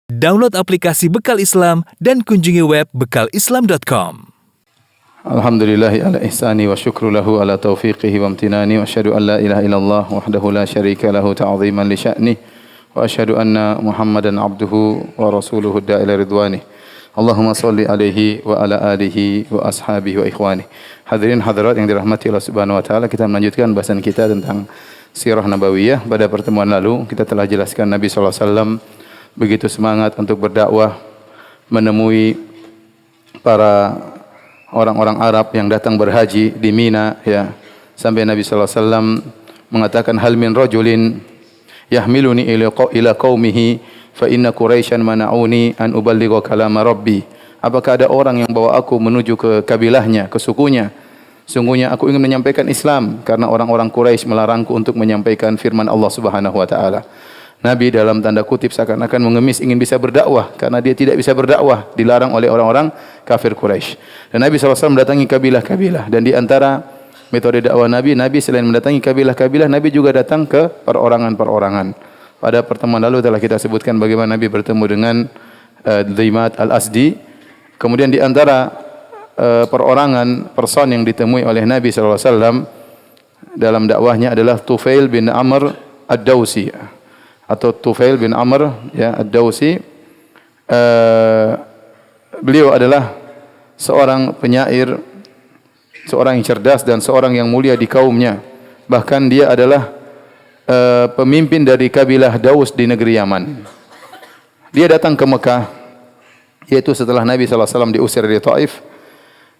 Download aplikasi Bekal Islam dan kunjungi web bekalislam.com. Alhamdulillahi ala ihsani wa syukru lahu ala taufiqihi wa amtinani wa asyhadu an la ilaha illallah wahdahu la syarika lahu ta'ziman li sya'nih wa asyhadu anna Muhammadan abduhu wa rasuluhu da'ila ridwanih. Allahumma salli alaihi wa ala alihi wa ashabihi wa ikhwanih. Hadirin hadirat yang dirahmati Allah Subhanahu wa taala, kita melanjutkan bahasan kita tentang sirah nabawiyah. Pada pertemuan lalu kita telah jelaskan Nabi sallallahu alaihi wasallam begitu semangat untuk berdakwah, menemui para orang-orang Arab yang datang berhaji di Mina, ya. Sampai Nabi sallallahu alaihi wasallam mengatakan, hal min rajulin yahmiluni ila qaumihi fa inna quraisyan mana'uni an uballigha kalama rabbi. Apakah ada orang yang bawa aku menuju ke kabilahnya, ke sukunya? Sungguhnya aku ingin menyampaikan Islam karena orang-orang Quraisy melarangku untuk menyampaikan firman Allah Subhanahu wa taala. Nabi dalam tanda kutip seakan-akan mengemis ingin bisa berdakwah karena dia tidak bisa berdakwah, dilarang oleh orang-orang kafir Quraisy. Dan Nabi SAW mendatangi kabilah-kabilah, dan di antara metode dakwah Nabi selain mendatangi kabilah-kabilah, Nabi juga datang ke perorangan-perorangan. Pada pertemuan lalu telah kita sebutkan bagaimana Nabi bertemu dengan Dhimat al-Asdi. Kemudian di antara perorangan person yang ditemui oleh Nabi SAW dalam dakwahnya adalah Tufail bin Amr ad-Dawsi atau Tufail bin Amr, ya, ad-Dawsi. Beliau adalah seorang penyair, seorang yang cerdas dan seorang yang mulia di kaumnya. Bahkan dia adalah pemimpin dari kabilah Daus di negeri Yaman. Dia datang ke Mekah, yaitu setelah Nabi SAW diusir dari Taif.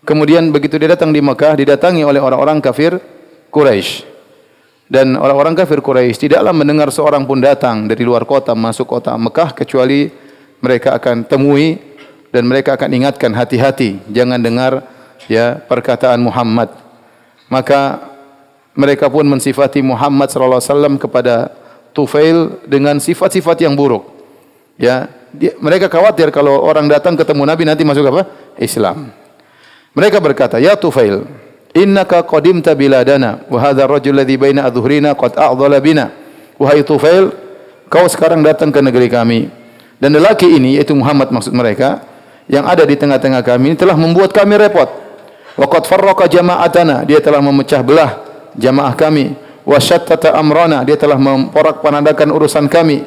Kemudian begitu dia datang di Mekah, didatangi oleh orang-orang kafir Quraisy. Dan orang-orang kafir Quraisy tidaklah mendengar seorang pun datang dari luar kota masuk kota Mekah kecuali mereka akan temui dan mereka akan ingatkan, hati-hati, jangan dengar, ya, perkataan Muhammad. Maka mereka pun mensifati Muhammad sallallahu alaihi wasallam kepada Tufail dengan sifat-sifat yang buruk. Ya, mereka khawatir kalau orang datang ketemu Nabi nanti masuk apa? Islam. Mereka berkata, ya Tufail, innaka qadimta biladana wa hadha ar-rajul ladzi baina adh-dhurina qad a'dhala bina. Wahai Tufail, kau sekarang datang ke negeri kami, dan lelaki ini, yaitu Muhammad maksud mereka, yang ada di tengah-tengah kami ini telah membuat kami repot. Wa qad farraqa jama'atana, dia telah memecah belah jamaah kami. Wa syattata amrana, dia telah memporak-panandakan urusan kami.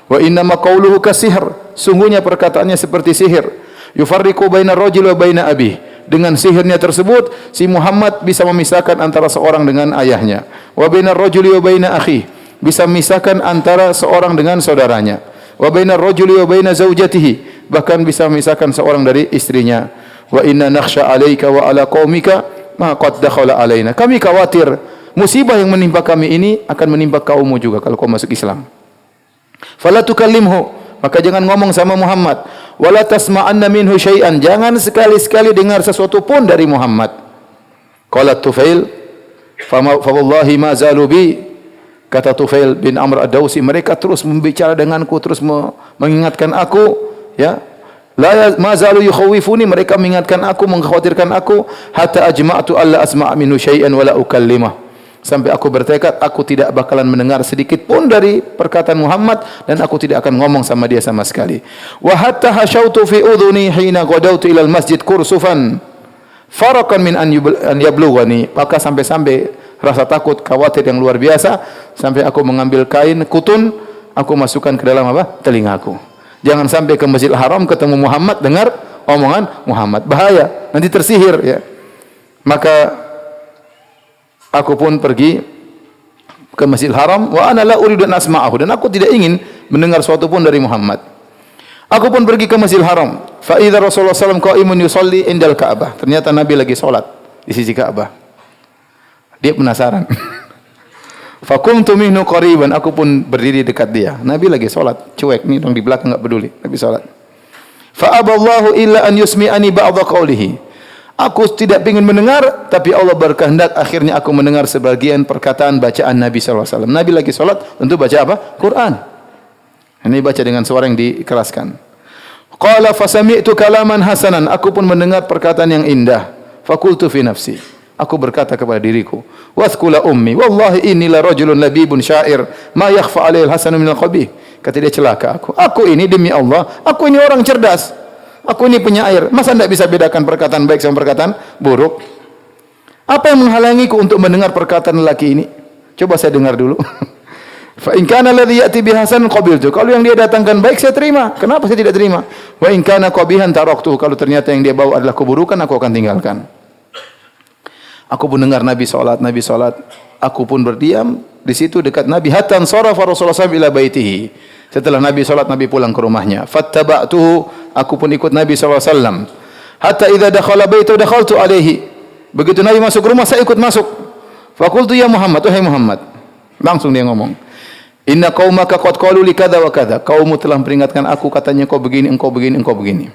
Wa inna ma qawluhu kasihr, sungguhnya perkataannya seperti sihir. Yufarriqu baina ar-rajuli wa baina abihi, dengan sihirnya tersebut si Muhammad bisa memisahkan antara seorang dengan ayahnya. Wa bainar rajuli wa baina akhihi, bisa memisahkan antara seorang dengan saudaranya. Wa bainar rajuli wa baina zaujatihi, bahkan bisa memisahkan seorang dari istrinya. Wa inna nakhsha 'alaika wa ala qaumika ma qad dakhala 'alaina, kami khawatir musibah yang menimpa kami ini akan menimpa kaummu juga kalau kau masuk Islam. Fala tukallimhu, maka jangan ngomong sama Muhammad. Wala tasma'anna minhu syai'an, jangan sekali-sekali dengar sesuatu pun dari Muhammad. Qala Tufail, fa wallahi ma zalu bi, kata Tufail bin Amr ad-Dawsi, mereka terus membicara denganku, terus mengingatkan aku, ya. La ma zalu yukhawifuni, mereka mengingatkan aku, mengkhawatirkan aku, hatta ajma'tu alla asma' minhu syai'an wala ukallimah, sampai aku bertekad aku tidak bakalan mendengar sedikit pun dari perkataan Muhammad dan aku tidak akan ngomong sama dia sama sekali. Wa hatta hasyautu fi udhuni hina ghadawtu ila al-masjid kursufan farakan min an yablughani, maka sampai rasa takut, khawatir yang luar biasa, sampai aku mengambil kain kutun, aku masukkan ke dalam apa? Telingaku. Jangan sampai ke Masjidil Haram ketemu Muhammad, dengar omongan Muhammad, bahaya, nanti tersihir, ya. Maka aku pun pergi ke Masjidil Haram, wa ana la uridu an asma'ahu, dan aku tidak ingin mendengar sesuatu pun dari Muhammad. Aku pun pergi ke Masjidil Haram. Fa idza Rasulullah sallallahu alaihi wasallam qa'imun yusalli indal Ka'bah. Ternyata Nabi lagi salat di sisi Ka'bah. Dia penasaran. Fa qumtu minhu qariban, aku pun berdiri dekat dia. Nabi lagi salat, cuek nih, dong di belakang enggak peduli. Nabi salat. Fa aballahu illa an yusmi'ani ba'dha qawlihi. Aku tidak ingin mendengar, tapi Allah berkehendak akhirnya aku mendengar sebagian perkataan bacaan Nabi sallallahu alaihi wasallam. Nabi lagi salat, tentu baca apa? Quran. Ini baca dengan suara yang dikeraskan. Qala fasami'tu kalaman hasanan, aku pun mendengar perkataan yang indah. Faqultu fi nafsi, aku berkata kepada diriku, wathqula ummi, wallahi inni la rajulun labibun syair, ma yakhfa alaihi al-hasanu min al-qabih. Kata dia, celaka aku. Aku ini demi Allah, aku ini orang cerdas. Aku ini penyair. Masa tidak bisa bedakan perkataan baik sama perkataan buruk? Apa yang menghalangiku untuk mendengar perkataan lelaki ini? Coba saya dengar dulu. Fa in kana alladhi ya'ti bihasan qabiltu. Kalau yang dia datangkan baik saya terima. Kenapa saya tidak terima? Wa in kana qabihan taraktu. Kalau ternyata yang dia bawa adalah keburukan, aku akan tinggalkan. Aku pun dengar Nabi salat. Aku pun berdiam di situ dekat Nabi hatta sarafa Rasulullah SAW ila baitihi. Setelah Nabi salat, Nabi pulang ke rumahnya. Fattaba'tuhu, aku pun ikut Nabi SAW. Hatta idza dakhala baitahu dakhaltu alaihi. Begitu Nabi masuk rumah, saya ikut masuk. Faqultu ya Muhammad, wahai Muhammad. Langsung dia ngomong. Inna qaumaka qad qalu li kadza wa kadza. Kaummu telah memperingatkan aku, katanya kau begini, engkau begini, engkau begini.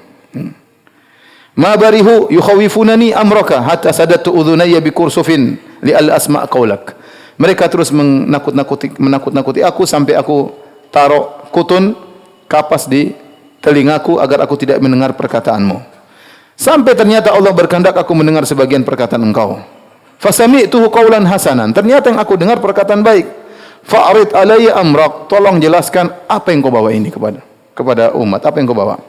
Ma barihu yukhawifunani amraka hatta sadattu udhunayya bi kursufin li al asma' qaulak. Mereka terus menakut-nakuti aku sampai aku taruh kutun kapas di telingaku agar aku tidak mendengar perkataanmu. Sampai ternyata Allah berkehendak aku mendengar sebagian perkataan engkau. Fasami'tuhu qaulan hasanan. Ternyata yang aku dengar perkataan baik. Fa'rid alayya amrak. Tolong jelaskan apa yang kau bawa ini kepada umat. Apa yang kau bawa?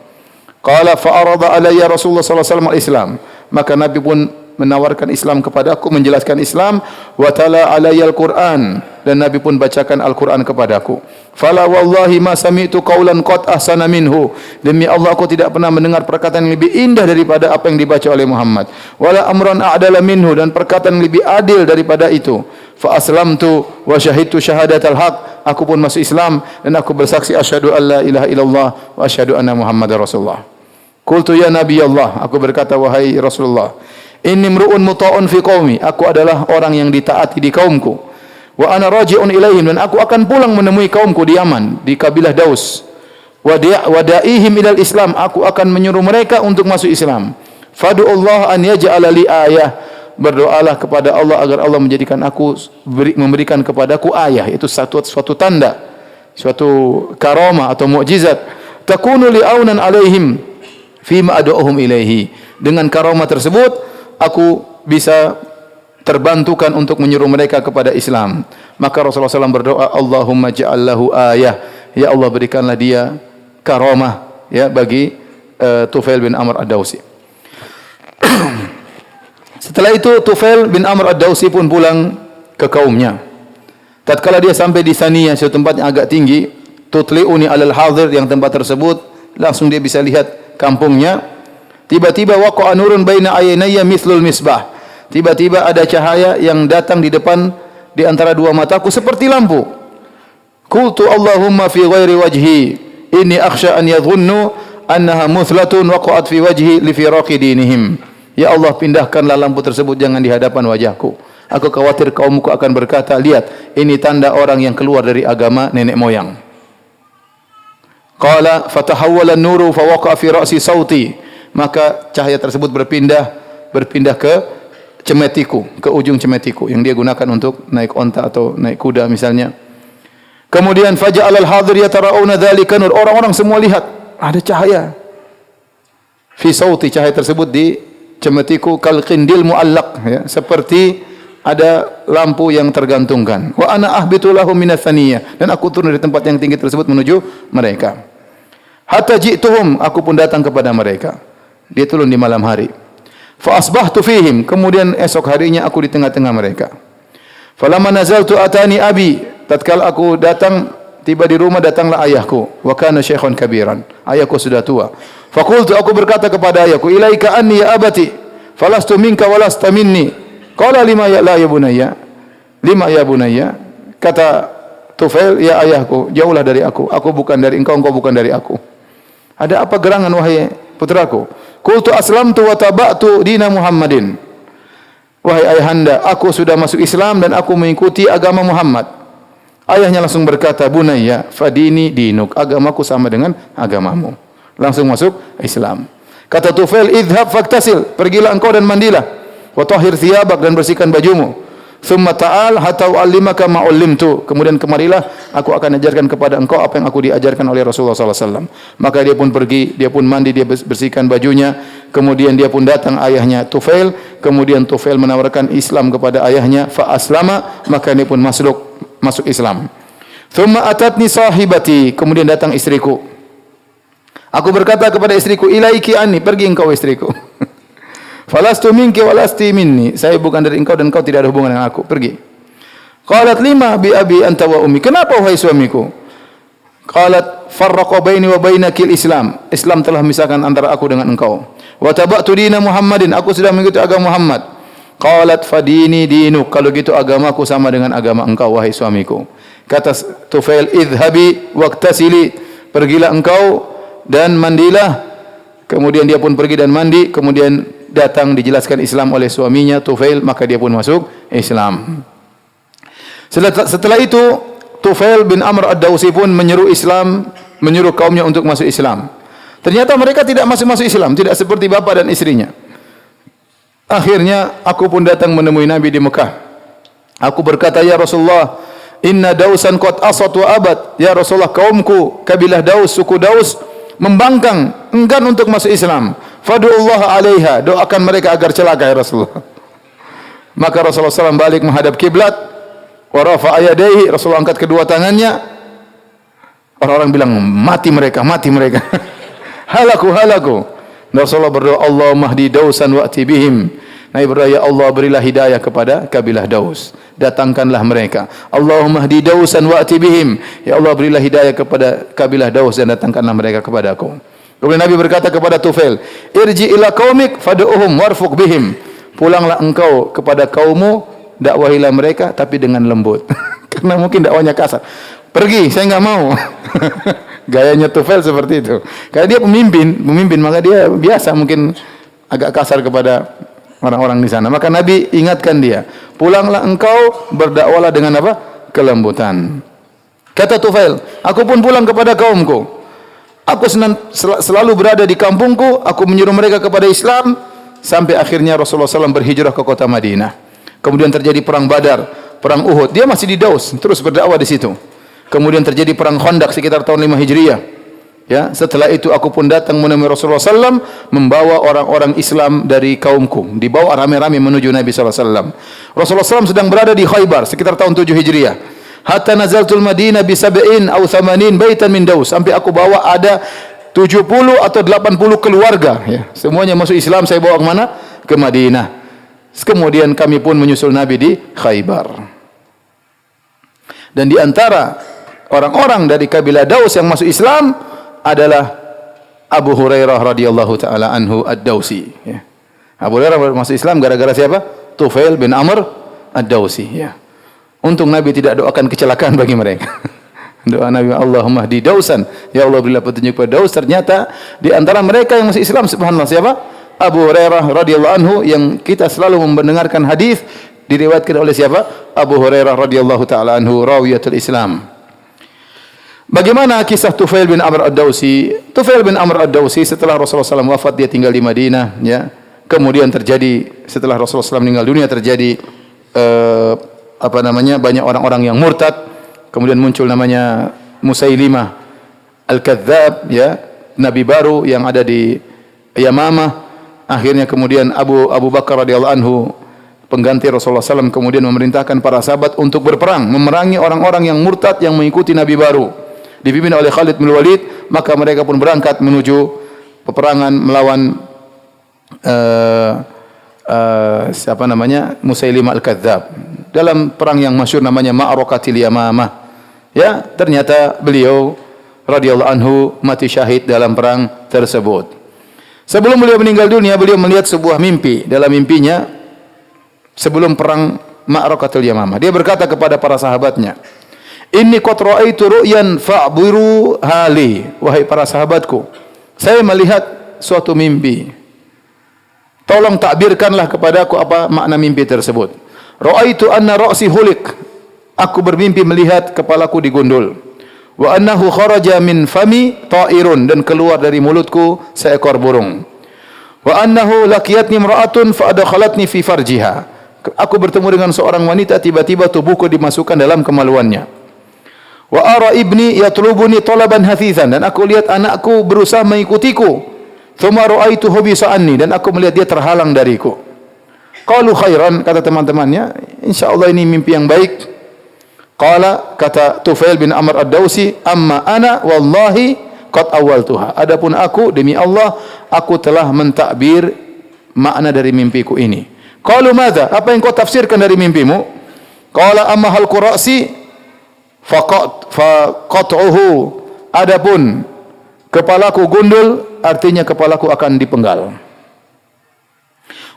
Qala fa'arada alayya Rasulullah sallallahu alaihi wasallam al-Islam. Maka Nabi pun menawarkan Islam kepadaku, menjelaskan Islam. Wa tala alayya al-Quran. Dan Nabi pun bacakan Al-Quran kepadaku. Fala wallahi ma sami'tu qaulan qad ahsana minhu. Demi Allah aku tidak pernah mendengar perkataan yang lebih indah daripada apa yang dibaca oleh Muhammad. Wala amran a'dala minhu, dan perkataan yang lebih adil daripada itu. Fa aslamtu wa syahidtu syahadatal haq. Aku pun masuk Islam dan aku bersaksi asyhadu an la ilaha illallah wa asyhadu anna Muhammadar Rasulullah. Qultu ya Nabi Allah, aku berkata wahai Rasulullah, inni mru'un muta'un fi qaumi. Aku adalah orang yang ditaati di kaumku. Wa ana raji'un ilaihim, dan aku akan pulang menemui kaumku di Yaman, di kabilah Daus. Wa da'ihim ilal Islam, aku akan menyuruh mereka untuk masuk Islam. Fadu Allah an yaj'ala li ayah. Berdoalah kepada Allah agar Allah menjadikan aku, memberikan kepadaku ayah, itu suatu tanda, suatu karamah atau mukjizat. Takunu li'aunan alaihim fima ad'uhum ilaihi. Dengan karamah tersebut aku bisa terbantukan untuk menyuruh mereka kepada Islam. Maka Rasulullah SAW berdoa, Allahumma ja'allahu ayah. Ya Allah, berikanlah dia karamah ya bagi Tufail bin Amr ad-Dawsi. Setelah itu Tufail bin Amr ad-Dawsi pun pulang ke kaumnya. Tatkala dia sampai di Saniyah, suatu tempat yang agak tinggi, tutli'uni alal hadir, yang tempat tersebut langsung dia bisa lihat kampungnya. Tiba-tiba waqa'a nurun baina aynayya mithlul misbah. Tiba-tiba ada cahaya yang datang di depan, di antara dua mataku seperti lampu. Qultu Allahumma fi ghairi wajhi inni akhsha an yadhunnu annaha muthlatun waqa'at fi wajhi li firaqi dinihim. Ya Allah, pindahkanlah lampu tersebut, jangan di hadapan wajahku. Aku khawatir kaumku akan berkata, lihat, ini tanda orang yang keluar dari agama nenek moyang. Qala fatahawwala an-nuru fa waqa'a fi ra'si sauti. Maka cahaya tersebut berpindah ke cemetiku, ke ujung cemetiku yang dia gunakan untuk naik onta atau naik kuda misalnya. Kemudian faja'al al-hadir yatara'una dzalika nur. Orang-orang semua lihat ada cahaya. Fi sauti, cahaya tersebut di cemetiku kal qindil muallaq, ya, seperti ada lampu yang tergantungkan. Wa ana ahbitu lahum minas saniyah, dan aku turun dari tempat yang tinggi tersebut menuju mereka. Hatta ji'tuhum, aku pun datang kepada mereka. Dia turun di malam hari. Fa asbahtu fihim, kemudian esok harinya aku di tengah-tengah mereka. Falamma nazaltu atani abi, tatkala aku datang, tiba di rumah, datanglah ayahku. Wa kana syaikhan kabiran, ayahku sudah tua. Faqultu, aku berkata kepada ayahku, ilaika anni ya abati, falastu minka walasta minni. Qala lima ya la ya bunayya. Lima ya bunayya. Kata Tufail, ya ayahku, jauhlah dari aku bukan dari engkau, engkau bukan dari aku. Ada apa gerangan wahai putraku? Qultu aslamtu wa taba'tu dina Muhammadin. Wahai ayahanda, aku sudah masuk Islam dan aku mengikuti agama Muhammad. Ayahnya langsung berkata, bunayya fadini dinuk, agamaku sama dengan agamamu. Langsung masuk Islam. Kata Tufail, idhab faktasil, pergilah engkau dan mandilah. Wa tahhir thiyabak, dan bersihkan bajumu. Thumma ta'al hatta u'allimaka ma 'ullimtu. Kemudian kemarilah, aku akan ajarkan kepada engkau apa yang aku diajarkan oleh Rasulullah sallallahu alaihi wasallam. Maka dia pun pergi, dia pun mandi, dia bersihkan bajunya. Kemudian dia pun datang ayahnya Tufail. Kemudian Tufail menawarkan Islam kepada ayahnya, fa aslama, maka dia pun masuk Islam. Thumma atatni sahibati, kemudian datang istriku. Aku berkata kepada istriku, ilaiki anni, pergi engkau istriku. Falastu minki walasti minni, saya bukan dari engkau dan engkau tidak ada hubungan dengan aku, pergi. Qalat lima bi abi anta wa ummi, kenapa wahai suamiku? Qalat farraqa baini wa bainakil Islam, Islam telah memisahkan antara aku dengan engkau. Wa tabatu dina Muhammadin, aku sudah mengikuti agama Muhammad. Qalat fadini dinuk, kalau gitu agamaku sama dengan agama engkau wahai suamiku. Kata Tufail, idhabi waqtasili, pergilah engkau dan mandilah. Kemudian dia pun pergi dan mandi, kemudian datang dijelaskan Islam oleh suaminya Tufail, maka dia pun masuk Islam. Setelah itu Tufail bin Amr ad-Dawsi pun menyeru Islam, menyuruh kaumnya untuk masuk Islam. Ternyata mereka tidak masuk Islam, tidak seperti bapa dan istrinya. Akhirnya aku pun datang menemui Nabi di Mekah. Aku berkata, ya Rasulullah, inna Dausan qad asat wa abad. Ya Rasulullah, kaumku, kabilah Daus, suku Daus membangkang, enggan untuk masuk Islam. Fadu'ullah alaiha, doakan mereka agar celaka ya Rasulullah. Maka Rasulullah SAW balik menghadap kiblat, wa rafa'a yadayhi, Rasulullah angkat kedua tangannya. Orang-orang bilang, mati mereka, mati mereka. Halaku, halaku. Rasulullah berdoa, Allahumma hdi Dausan wa'ti bihim. Nabi berdoa, ya Allah berilah hidayah kepada kabilah Daus, datangkanlah mereka. Allahumma hdi Dausan wa'ti bihim. Ya Allah berilah hidayah kepada kabilah Daus dan datangkanlah mereka kepada aku. Kemudian Nabi berkata kepada Tufail, irji ila qaumik fad'uhum warfuq bihim. Pulanglah engkau kepada kaummu, dakwahilah mereka tapi dengan lembut. Karena mungkin dakwanya kasar. Pergi, saya enggak mau. Gayanya Tufail seperti itu. Karena dia pemimpin, maka dia biasa mungkin agak kasar kepada orang-orang di sana. Maka Nabi ingatkan dia, pulanglah engkau, berdakwalah dengan apa? Kelembutan. Kata Tufail, aku pun pulang kepada kaumku. Aku selalu berada di kampungku, aku menyuruh mereka kepada Islam, sampai akhirnya Rasulullah SAW berhijrah ke kota Madinah. Kemudian terjadi perang Badar, perang Uhud. Dia masih di Daus, terus berdakwah di situ. Kemudian terjadi perang Khandaq sekitar tahun 5 Hijriah. Ya, setelah itu aku pun datang menemui Rasulullah SAW, membawa orang-orang Islam dari kaumku, dibawa rame-rame menuju Nabi SAW. Rasulullah SAW sedang berada di Khaybar sekitar tahun 7 Hijriah. Hatta nazaltul Madinah bi sab'in aw 80 baitan min Daus, sampai aku bawa ada 70 atau 80 keluarga, ya. Semuanya masuk Islam, saya bawa ke mana? Ke Madinah. Kemudian kami pun menyusul Nabi di Khaybar. Dan di antara orang-orang dari kabilah Daus yang masuk Islam adalah Abu Hurairah radhiyallahu taala anhu ad-Dausi, ya. Abu Hurairah masuk Islam gara-gara siapa? Tufail bin Amr ad-Dausi, ya. Untung Nabi tidak doakan kecelakaan bagi mereka. Doa Nabi, Allahumma hdi Dausan, ya Allah berilah petunjuk kepada Daus. Ternyata di antara mereka yang masuk Islam, subhanallah, siapa? Abu Hurairah radhiyallahu anhu, yang kita selalu mendengarkan hadis diriwayatkan oleh siapa? Abu Hurairah radhiyallahu taala anhu, rawiyatul Islam. Bagaimana kisah Tufail bin Amr ad-Dausi? Tufail bin Amr ad-Dausi setelah Rasulullah SAW wafat, dia tinggal di Madinah, ya. Kemudian terjadi setelah Rasulullah SAW meninggal dunia terjadi banyak orang-orang yang murtad. Kemudian muncul namanya Musailimah Al-Kadzdzab, ya, nabi baru yang ada di Yamamah. Akhirnya kemudian Abu Bakar radhiyallahu anhu, pengganti Rasulullah SAW, kemudian memerintahkan para sahabat untuk berperang, memerangi orang-orang yang murtad yang mengikuti nabi baru, dipimpin oleh Khalid bin Walid. Maka mereka pun berangkat menuju peperangan melawan Musailimah Al-Kadzdzab dalam perang yang masyhur namanya Ma'rakatil Yamamah. Ya, ternyata beliau radhiyallahu anhu mati syahid dalam perang tersebut. Sebelum beliau meninggal dunia, beliau melihat sebuah mimpi. Dalam mimpinya, sebelum perang Ma'rakatul Yamamah, dia berkata kepada para sahabatnya, inni qad ra'aitu ru'yan fa'biru hali. Wahai para sahabatku, saya melihat suatu mimpi. Tolong takbirkanlah kepadaku apa makna mimpi tersebut. Ra'aitu anna ra'si hulik. Aku bermimpi melihat kepalaku digundul. Wa annahu kharaja min fami ta'irun, dan keluar dari mulutku seekor burung. Wa annahu laqiyatni imra'atun fa adkhalatni fi farjiha. Aku bertemu dengan seorang wanita, tiba-tiba tubuhku dimasukkan dalam kemaluannya. Wa ara ibni yatlubuni talaban hathithan, dan aku lihat anakku berusaha mengikutiku. Tsumma ra'aituhu bisa'anni, dan aku melihat dia terhalang dariku. Qalu khairan, kata teman-temannya, insyaallah ini mimpi yang baik. Qala, kata Tufail bin Amr ad-Dausi, amma ana wallahi qad awwaltuha. Adapun aku, demi Allah, aku telah mentakbir makna dari mimpiku ini. Qalu madza? Apa yang kau tafsirkan dari mimpimu? Qala amma halqu ra'si faqat'uhu. Adapun kepalaku gundul, artinya kepalaku akan dipenggal.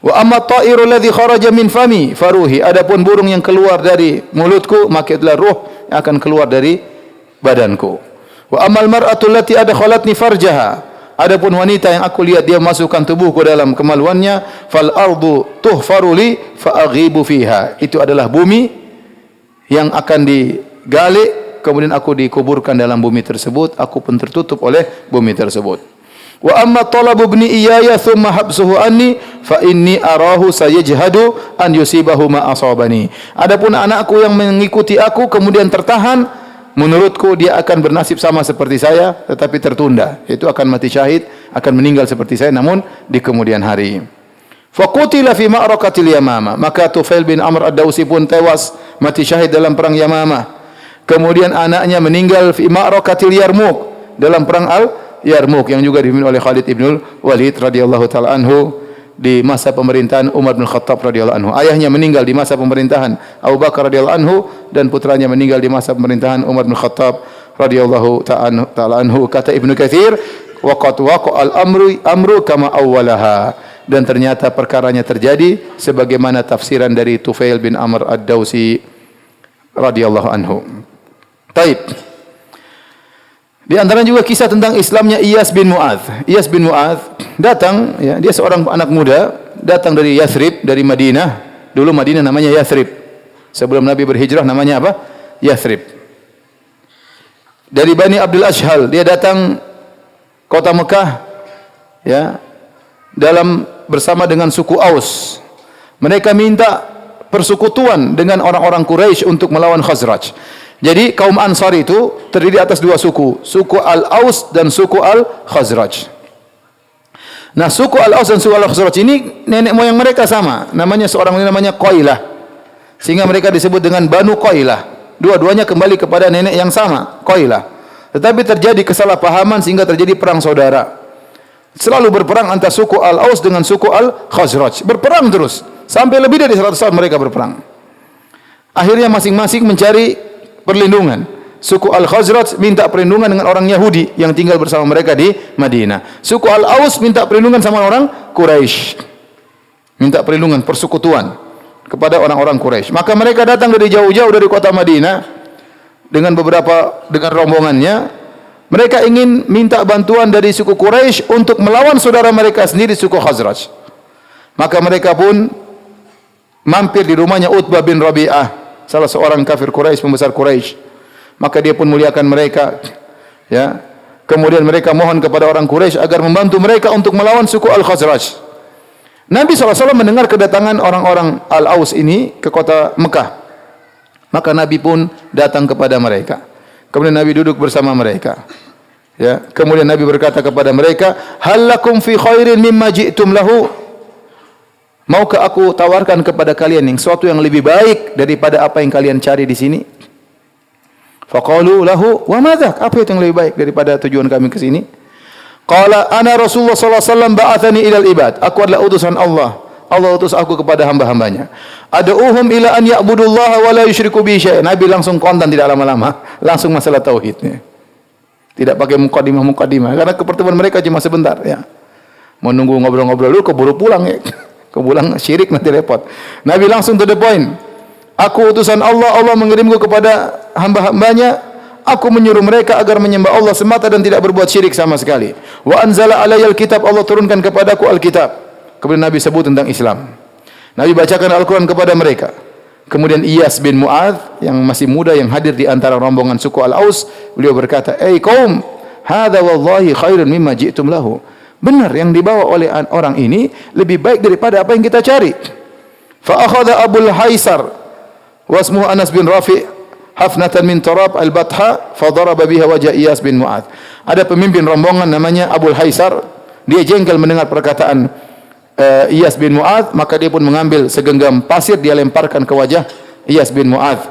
Wa amma at-ta'iru alladhi kharaja min fami faruhi. Adapun burung yang keluar dari mulutku, maka itulah ruh yang akan keluar dari badanku. Wa ammal mar'atu allati adkhalatni farjaha. Adapun wanita yang aku lihat dia masukkan tubuhku dalam kemaluannya, fal ardu tuhfaru li fa aghibu fiha. Itu adalah bumi yang akan digali, kemudian aku dikuburkan dalam bumi tersebut, aku pun tertutup oleh bumi tersebut. Wa amma talabu ibni iyaya thumma habsuhu anni fa inni arahu sayajhadu an yusibahu ma asabani. Adapun anakku yang mengikuti aku kemudian tertahan, menurutku dia akan bernasib sama seperti saya tetapi tertunda, itu akan mati syahid, akan meninggal seperti saya namun di kemudian hari. Faqutila fi ma'rakatil Yamamah. Maka Tufail bin Amr ad-Dausi pun tewas mati syahid dalam perang Yamamah. Kemudian anaknya meninggal fi ma'rakatil Yarmuk, dalam perang Yarmuk yang juga dipimpin oleh Khalid ibn Walid radhiyallahu taala anhu di masa pemerintahan Umar bin Khattab radhiyallahu anhu. Ayahnya meninggal di masa pemerintahan Abu Bakar radhiyallahu anhu dan putranya meninggal di masa pemerintahan Umar bin Khattab radhiyallahu taala anhu. Kata Ibnu Katsir, waqad waqa'al amru kama awwalaha. Dan ternyata perkaranya terjadi sebagaimana tafsiran dari Tufail bin Amr ad-Dausi radhiyallahu anhu. Taib. Di antara juga kisah tentang Islamnya Iyas bin Mu'adz. Iyas bin Mu'adz datang, ya, dia seorang anak muda, datang dari Yathrib, dari Madinah. Dulu Madinah namanya Yathrib. Sebelum Nabi berhijrah namanya apa? Yathrib. Dari Bani Abdul Ashhal, dia datang kota Mekah, ya, dalam bersama dengan suku Aus. Mereka minta persekutuan dengan orang-orang Quraisy untuk melawan Khazraj. Jadi kaum Ansar itu terdiri atas dua suku, suku Al-Aus dan suku Al-Khazraj. Nah, suku Al-Aus dan suku Al-Khazraj ini nenek moyang mereka sama, namanya seorang ini namanya Qailah. Sehingga mereka disebut dengan Banu Qailah. Dua-duanya kembali kepada nenek yang sama, Qailah. Tetapi terjadi kesalahpahaman sehingga terjadi perang saudara. Selalu berperang antara suku Al-Aus dengan suku Al-Khazraj. Berperang terus sampai lebih dari 100 tahun mereka berperang. Akhirnya masing-masing mencari perlindungan. Suku Al-Khazraj minta perlindungan dengan orang Yahudi yang tinggal bersama mereka di Madinah. Suku Al-Aus minta perlindungan sama orang Quraisy. Minta perlindungan, persekutuan kepada orang-orang Quraisy. Maka mereka datang dari jauh-jauh dari kota Madinah dengan rombongannya. Mereka ingin minta bantuan dari suku Quraisy untuk melawan saudara mereka sendiri, suku Khazraj. Maka mereka pun mampir di rumahnya Utbah bin Rabi'ah, salah seorang kafir Quraisy, pembesar Quraisy. Maka dia pun muliakan mereka, ya. Kemudian mereka mohon kepada orang Quraisy agar membantu mereka untuk melawan suku Al-Khazraj. Nabi SAW mendengar kedatangan orang-orang Al-Aus ini ke kota Mekah. Maka Nabi pun datang kepada mereka. Kemudian Nabi duduk bersama mereka. Ya, kemudian Nabi berkata kepada mereka, "Hal lakum fi khairin mimma ji'tum lahu?" Maukah aku tawarkan kepada kalian yang sesuatu yang lebih baik daripada apa yang kalian cari di sini? Faqalu lahu, "Wa madza?" Apa itu yang lebih baik daripada tujuan kami ke sini? Qala, "Ana Rasulullah sallallahu alaihi wasallam ba'athani ilal ibad." Aku adalah utusan Allah. Allah utus aku kepada hamba-hambanya. Ad'uhum ila an ya'budullaha wa la yusyriku bihi syai'an. Nabi langsung kontan, tidak lama-lama, langsung masalah tauhidnya. Tidak pakai mukaddimah, karena pertemuan mereka cuma sebentar, ya. Mau nunggu ngobrol-ngobrol dulu, keburu pulang, ya. Kepulang syirik nanti repot. Nabi langsung to the point. Aku utusan Allah, Allah mengirimku kepada hamba-hambanya. Aku menyuruh mereka agar menyembah Allah semata dan tidak berbuat syirik sama sekali. Wa anzala alayyal kitab, Allah turunkan kepadaku Alkitab. Kemudian Nabi sebut tentang Islam. Nabi bacakan Al-Quran kepada mereka. Kemudian Iyas bin Mu'adz yang masih muda yang hadir di antara rombongan suku Al-Aus, beliau berkata, "Ei kaum, hadza wallahi khairun mimma ji'tum lahu." Benar yang dibawa oleh orang ini lebih baik daripada apa yang kita cari. Fa akhadha Abul Haisar wasmuhu Anas bin Rafi' hafnatan min turab al-batha fa daraba biha wajah Iyas bin Mu'adz. Ada pemimpin rombongan namanya Abul Haisar, dia jengkel mendengar perkataan Iyas bin Mu'adz, maka dia pun mengambil segenggam pasir, dia lemparkan ke wajah Iyas bin Mu'adz.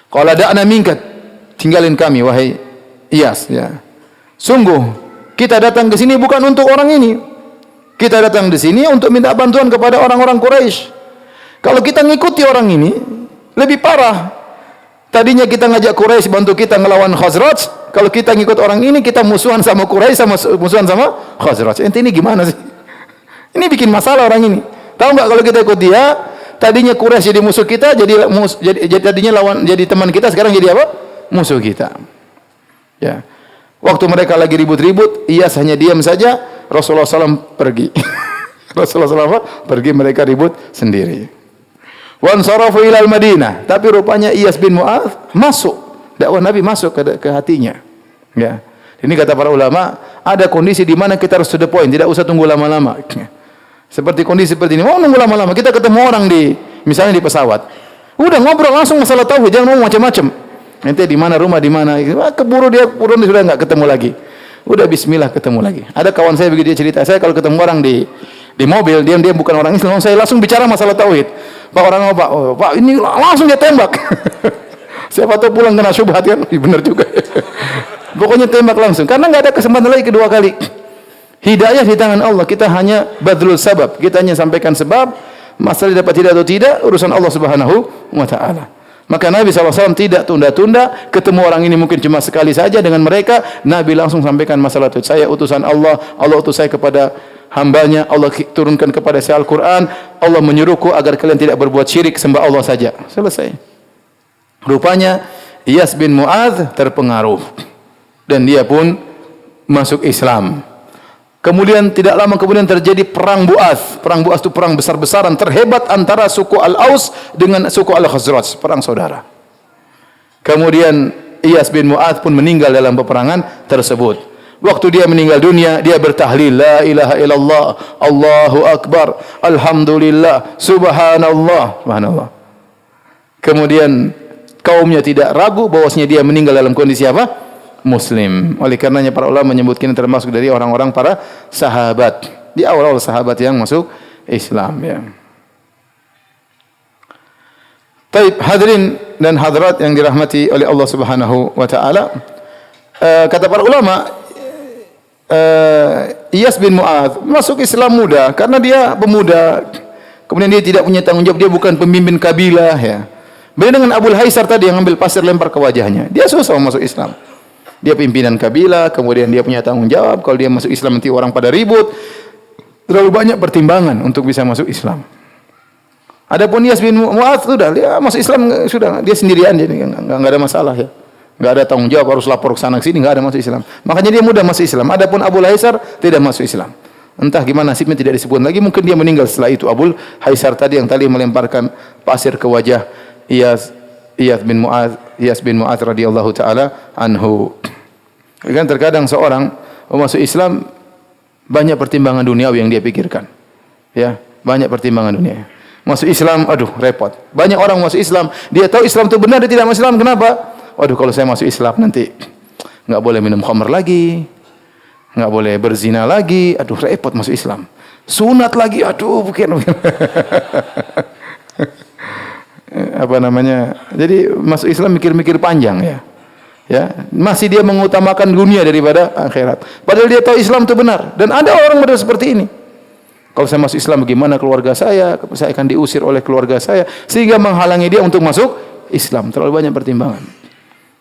Qala da'na minka, tinggalin kami wahai Iyas, ya. Sungguh kita datang ke sini bukan untuk orang ini. Kita datang di sini untuk minta bantuan kepada orang-orang Quraisy. Kalau kita ngikuti orang ini, lebih parah. Tadinya kita ngajak Quraisy bantu kita ngelawan Khazraj. Kalau kita ngikut orang ini, kita musuhan sama Quraisy, sama musuhan sama Khazraj. Ente ini gimana sih? Ini bikin masalah orang ini. Tahu enggak kalau kita ikut dia, tadinya Quraisy jadi musuh kita, tadinya lawan, jadi teman kita, sekarang jadi apa? Musuh kita. Ya. Waktu mereka lagi ribut-ribut, Iyas hanya diam saja, Rasulullah SAW pergi. Rasulullah SAW pergi, mereka ribut sendiri. Wan sarafu ilal Madinah, tapi rupanya Iyas bin Mu'adz masuk, dakwah Nabi masuk ke hatinya. Ya. Ini kata para ulama, ada kondisi di mana kita harus to the point, tidak usah tunggu lama-lama. Seperti kondisi seperti ini, mau nunggu lama-lama, kita ketemu orang misalnya di pesawat. Udah ngobrol langsung masalah tauhid, jangan ngomong macam-macam. Nanti di mana rumah, di mana, keburu dia sudah enggak ketemu lagi. Udah bismillah ketemu lagi. Ada kawan saya begitu, dia cerita, saya kalau ketemu orang di mobil, dia bukan orang Islam, saya langsung bicara masalah tauhid. Pak orang apa? Oh, Pak, ini langsung dia tembak. Siapa tahu pulang kena syubhat kan? Benar juga. Pokoknya tembak langsung, karena enggak ada kesempatan lagi kedua kali. Hidayah di tangan Allah, kita hanya badlul sabab, kita hanya sampaikan sebab, masalah dapat tidak atau tidak, urusan Allah Subhanahu wa taala. Maka Nabi SAW tidak tunda-tunda, ketemu orang ini mungkin cuma sekali saja dengan mereka, Nabi langsung sampaikan masalah itu. Saya utusan Allah, Allah utus saya kepada hambanya, Allah turunkan kepada saya Al-Quran, Allah menyuruhku agar kalian tidak berbuat syirik, sembah Allah saja. Selesai. Rupanya Iyas bin Mu'adz terpengaruh dan dia pun masuk Islam. Kemudian tidak lama kemudian terjadi perang Bu'ats. Perang Bu'ats itu perang besar-besaran terhebat antara suku Al-Aus dengan suku Al-Khazraj, perang saudara. Kemudian Iyas bin Mu'adz pun meninggal dalam peperangan tersebut. Waktu dia meninggal dunia, dia bertahlil la ilaha illallah, Allahu akbar, alhamdulillah, subhanallah, subhanallah. Kemudian kaumnya tidak ragu bahwasanya dia meninggal dalam kondisi apa? Muslim. Oleh karenanya para ulama menyebutkan termasuk dari orang-orang para sahabat. Di awal-awal sahabat yang masuk Islam, ya. Baik, hadirin dan hadirat yang dirahmati oleh Allah Subhanahu wa taala. Kata para ulama, Iyas bin Mu'adz masuk Islam muda karena dia pemuda. Kemudian dia tidak punya tanggung jawab, dia bukan pemimpin kabilah, ya. Beda dengan Abul Haisar tadi yang ambil pasir lempar ke wajahnya. Dia susah masuk Islam. Dia pimpinan kabilah, kemudian dia punya tanggung jawab. Kalau dia masuk Islam nanti orang pada ribut. Terlalu banyak pertimbangan untuk bisa masuk Islam. Adapun Iyas bin Mu'adz sudah, dia masuk Islam sudah, dia sendirian, jadi enggak ada masalah, ya. Enggak ada tanggung jawab harus lapor ke sana ke sini, enggak ada masuk Islam. Makanya dia mudah masuk Islam. Adapun Abul Haisar tidak masuk Islam. Entah gimana nasibnya tidak disebut lagi, mungkin dia meninggal setelah itu. Abul Haisar tadi yang tadi melemparkan pasir ke wajah Iyas bin Mu'adz radhiyallahu taala anhu. Kan terkadang seorang masuk Islam banyak pertimbangan duniawi yang dia pikirkan. Ya, banyak pertimbangan dunia. Masuk Islam, aduh repot. Banyak orang masuk Islam, dia tahu Islam itu benar, dia tidak masuk Islam. Kenapa? Waduh, kalau saya masuk Islam nanti enggak boleh minum khamr lagi, enggak boleh berzina lagi. Aduh, repot masuk Islam. Sunat lagi, aduh bukan. Apa namanya? Jadi masuk Islam mikir-mikir panjang, ya. Ya, masih dia mengutamakan dunia daripada akhirat. Padahal dia tahu Islam itu benar. Dan ada orang model seperti ini. Kalau saya masuk Islam bagaimana keluarga saya akan diusir oleh keluarga saya, sehingga menghalangi dia untuk masuk Islam. Terlalu banyak pertimbangan.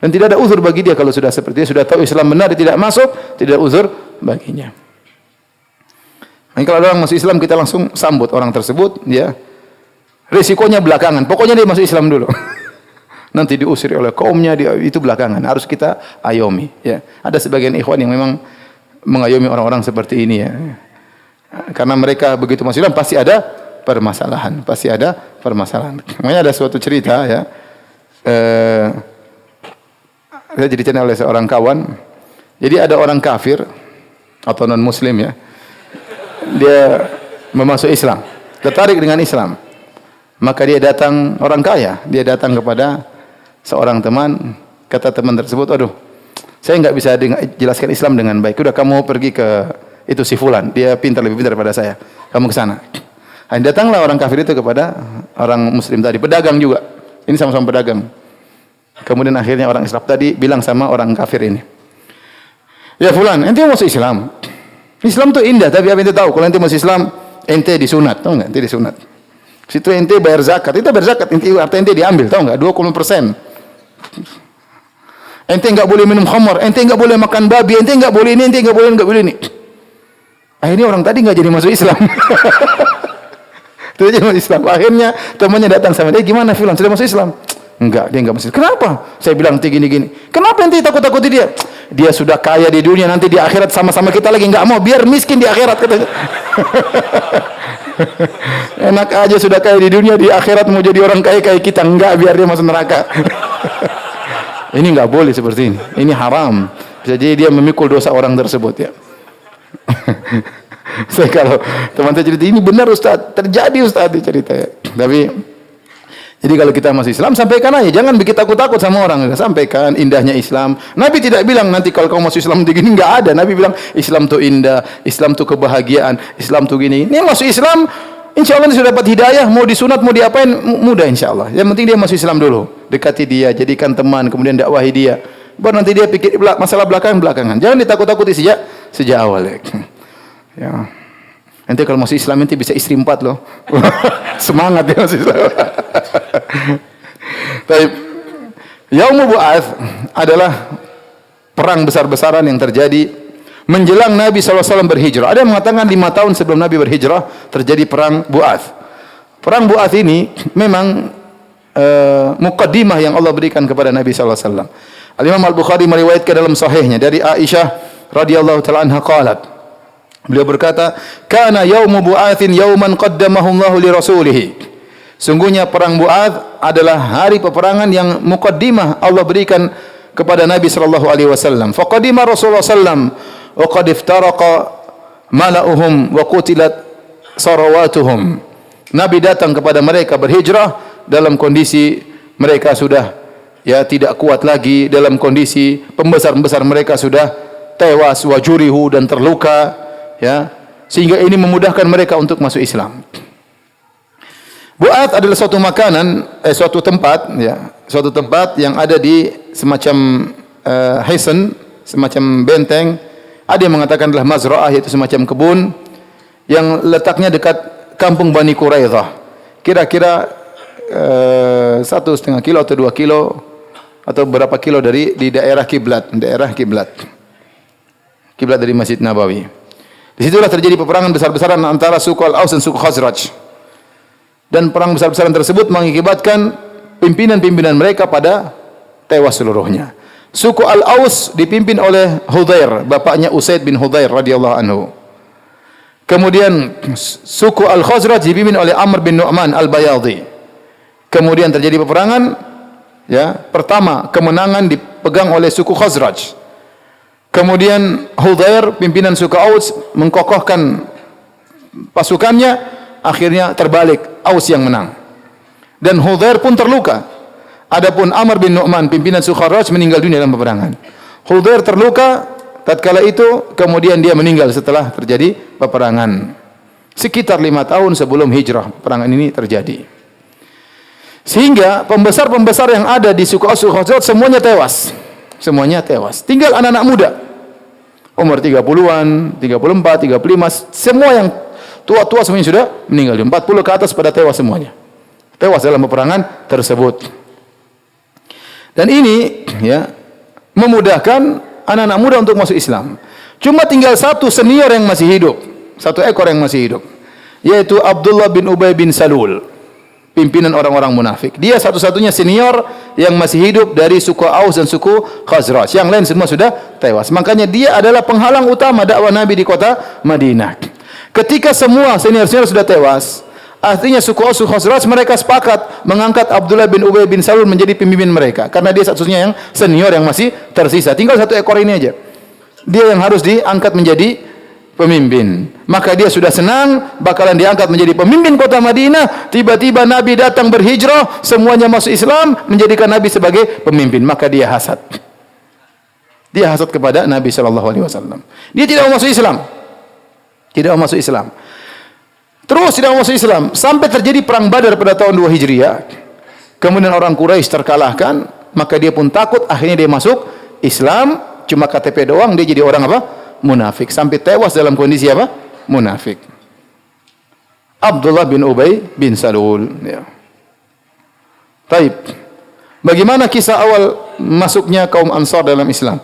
Dan tidak ada uzur bagi dia kalau sudah seperti itu, sudah tahu Islam benar, dia tidak masuk, tidak ada uzur baginya. Nah, kalau ada orang masuk Islam, kita langsung sambut orang tersebut, ya. Risikonya belakangan. Pokoknya dia masuk Islam dulu. Nanti diusir oleh kaumnya, itu belakangan. Harus kita ayomi, ya. Ada sebagian ikhwan yang memang mengayomi orang-orang seperti ini, ya. Karena mereka begitu masuk Islam pasti ada permasalahan, Makanya ada suatu cerita, ya. Saya diceritakan oleh seorang kawan. Jadi ada orang kafir atau non muslim, ya. Dia memasuk Islam, tertarik dengan Islam. Maka dia datang, orang kaya, dia datang kepada seorang teman, kata teman tersebut, aduh, saya enggak bisa jelaskan Islam dengan baik. Udah, kamu pergi ke itu si fulan, dia lebih pintar daripada saya. Kamu ke sana. Nah, datanglah orang kafir itu kepada orang muslim tadi, pedagang juga. Ini sama-sama pedagang. Kemudian akhirnya orang Islam tadi bilang sama orang kafir ini, "Ya fulan, ente masuk Islam. Islam tuh indah, tapi apa ente tahu kalau ente masuk Islam, ente disunat, tahu enggak? Ente disunat. Situ ente bayar zakat, ente bayar zakat, harta ente diambil, tahu enggak? 20%. Ente enggak boleh minum khamar, ente enggak boleh makan babi, ente enggak boleh ini, ente enggak boleh ini." Akhirnya orang tadi enggak jadi masuk Islam. Tidak jadi masuk Islam. Akhirnya temannya datang sama dia, "Gimana fulan, sudah masuk Islam?" Enggak, dia enggak masuk. "Kenapa?" Saya bilang gini. "Kenapa ente takut-takuti dia?" "Dia sudah kaya di dunia, nanti di akhirat sama-sama kita lagi, enggak mau, biar miskin di akhirat," katanya. Enak aja sudah kaya di dunia, di akhirat mau jadi orang kaya kayak kita, enggak, biar dia masuk neraka. Ini enggak boleh seperti ini. Ini haram. Bisa jadi dia memikul dosa orang tersebut ya. Saya kalau teman saya cerita, ini benar Ustaz, terjadi Ustaz cerita ya. Tapi jadi kalau kita masih Islam, sampaikan aja, jangan bikin takut-takut sama orang. Sampaikan indahnya Islam. Nabi tidak bilang nanti kalau kamu masuk Islam begini, enggak ada. Nabi bilang Islam tuh indah, Islam tuh kebahagiaan, Islam tuh gini. Ini masuk Islam, insya Allah sudah dapat hidayah, mau disunat, mau diapain, mudah insya Allah. Yang penting dia masuk Islam dulu, dekati dia, jadikan teman, kemudian dakwahi dia. Baru nanti dia pikir masalah belakangan. Jangan ditakut-takuti sejak awal ya. Ya. Nanti kalau masuk Islam nanti bisa istri 4 loh. Semangat ya masuk Islam. Baik. Yaumul Bu'ats adalah perang besar-besaran yang terjadi menjelang Nabi SAW berhijrah. Ada yang mengatakan 5 tahun sebelum Nabi berhijrah terjadi perang Bu'ats. Perang Bu'ats ini memang muqaddimah yang Allah berikan kepada Nabi SAW. Al-Imam Al-Bukhari meriwayatkan dalam sahihnya dari Aisyah radhiyallahu ta'ala anha qalat. Beliau berkata, "Kana yaumu Bu'atsin yauman qaddamahu Allah li rasulih." Sungguhnya perang Bu'ats adalah hari peperangan yang muqaddimah Allah berikan kepada Nabi sallallahu alaihi wasallam. Faqadima Rasulullah sallam wa qad iftaraqa mala'uhum wa qutilat sarawatuhum. Nabi datang kepada mereka berhijrah dalam kondisi mereka sudah tidak kuat lagi, dalam kondisi pembesar-pembesar mereka sudah tewas, wajurihu, dan terluka. Sehingga ini memudahkan mereka untuk masuk Islam. Bu'ats adalah suatu tempat yang ada di semacam hisan, semacam benteng. Ada yang mengatakan adalah mazra'ah, yaitu semacam kebun yang letaknya dekat kampung Bani Quraidah. Kira-kira 1,5 kilo atau 2 kilo atau berapa kilo di daerah kiblat dari Masjid Nabawi. Di situlah terjadi peperangan besar-besaran antara suku Al-Aus dan suku Khazraj. Dan perang besar-besaran tersebut mengakibatkan pimpinan-pimpinan mereka pada tewas seluruhnya. Suku Al-Aus dipimpin oleh Hudzair, bapaknya Usaid bin Hudzair radhiyallahu anhu. Kemudian suku Al-Khazraj dipimpin oleh Amr bin Nu'man Al-Bayadhi. Kemudian terjadi peperangan, pertama kemenangan dipegang oleh suku Khazraj. Kemudian Hudzair, pimpinan suku Aus, mengkokohkan pasukannya, akhirnya terbalik, Aus yang menang. Dan Hudzair pun terluka. Adapun Amr bin Nu'man, pimpinan suku Khazraj, meninggal dunia dalam peperangan. Hudzair terluka tatkala itu, kemudian dia meninggal setelah terjadi peperangan. Sekitar 5 tahun sebelum hijrah peperangan ini terjadi. Sehingga pembesar-pembesar yang ada di suku Aus, suku Khazraj semuanya tewas. Semuanya tewas. Tinggal anak-anak muda. Umur 30-an, 34, 35, semua yang tua-tua semuanya sudah meninggal. 40 ke atas pada tewas semuanya. Tewas dalam peperangan tersebut. Dan ini memudahkan anak-anak muda untuk masuk Islam. Cuma tinggal satu senior yang masih hidup. Satu ekor yang masih hidup. Yaitu Abdullah bin Ubay bin Salul. Pimpinan orang-orang munafik. Dia satu-satunya senior yang masih hidup dari suku Aus dan suku Khazraj. Yang lain semua sudah tewas. Makanya dia adalah penghalang utama dakwah Nabi di kota Madinah. Ketika semua senior-senior sudah tewas, artinya suku Aus dan Khazraj mereka sepakat mengangkat Abdullah bin Ubay bin Salul menjadi pemimpin mereka. Karena dia satu-satunya yang senior yang masih tersisa. Tinggal satu ekor ini aja. Dia yang harus diangkat menjadi pemimpin. Maka dia sudah senang bakalan diangkat menjadi pemimpin kota Madinah. Tiba-tiba Nabi datang berhijrah, semuanya masuk Islam, menjadikan Nabi sebagai pemimpin. Maka dia hasad. Dia hasad kepada Nabi SAW. Dia tidak mau masuk Islam. Tidak mau masuk Islam. Terus tidak mau masuk Islam. Sampai terjadi perang Badar pada tahun 2 Hijriah. Kemudian orang Quraisy terkalahkan. maka dia pun takut, akhirnya dia masuk Islam, cuma KTP doang dia jadi orang apa? Munafik, sampai tewas dalam kondisi apa? Munafik. Abdullah bin Ubay bin Salul, ya. Taib. Bagaimana kisah awal masuknya kaum Ansar dalam Islam?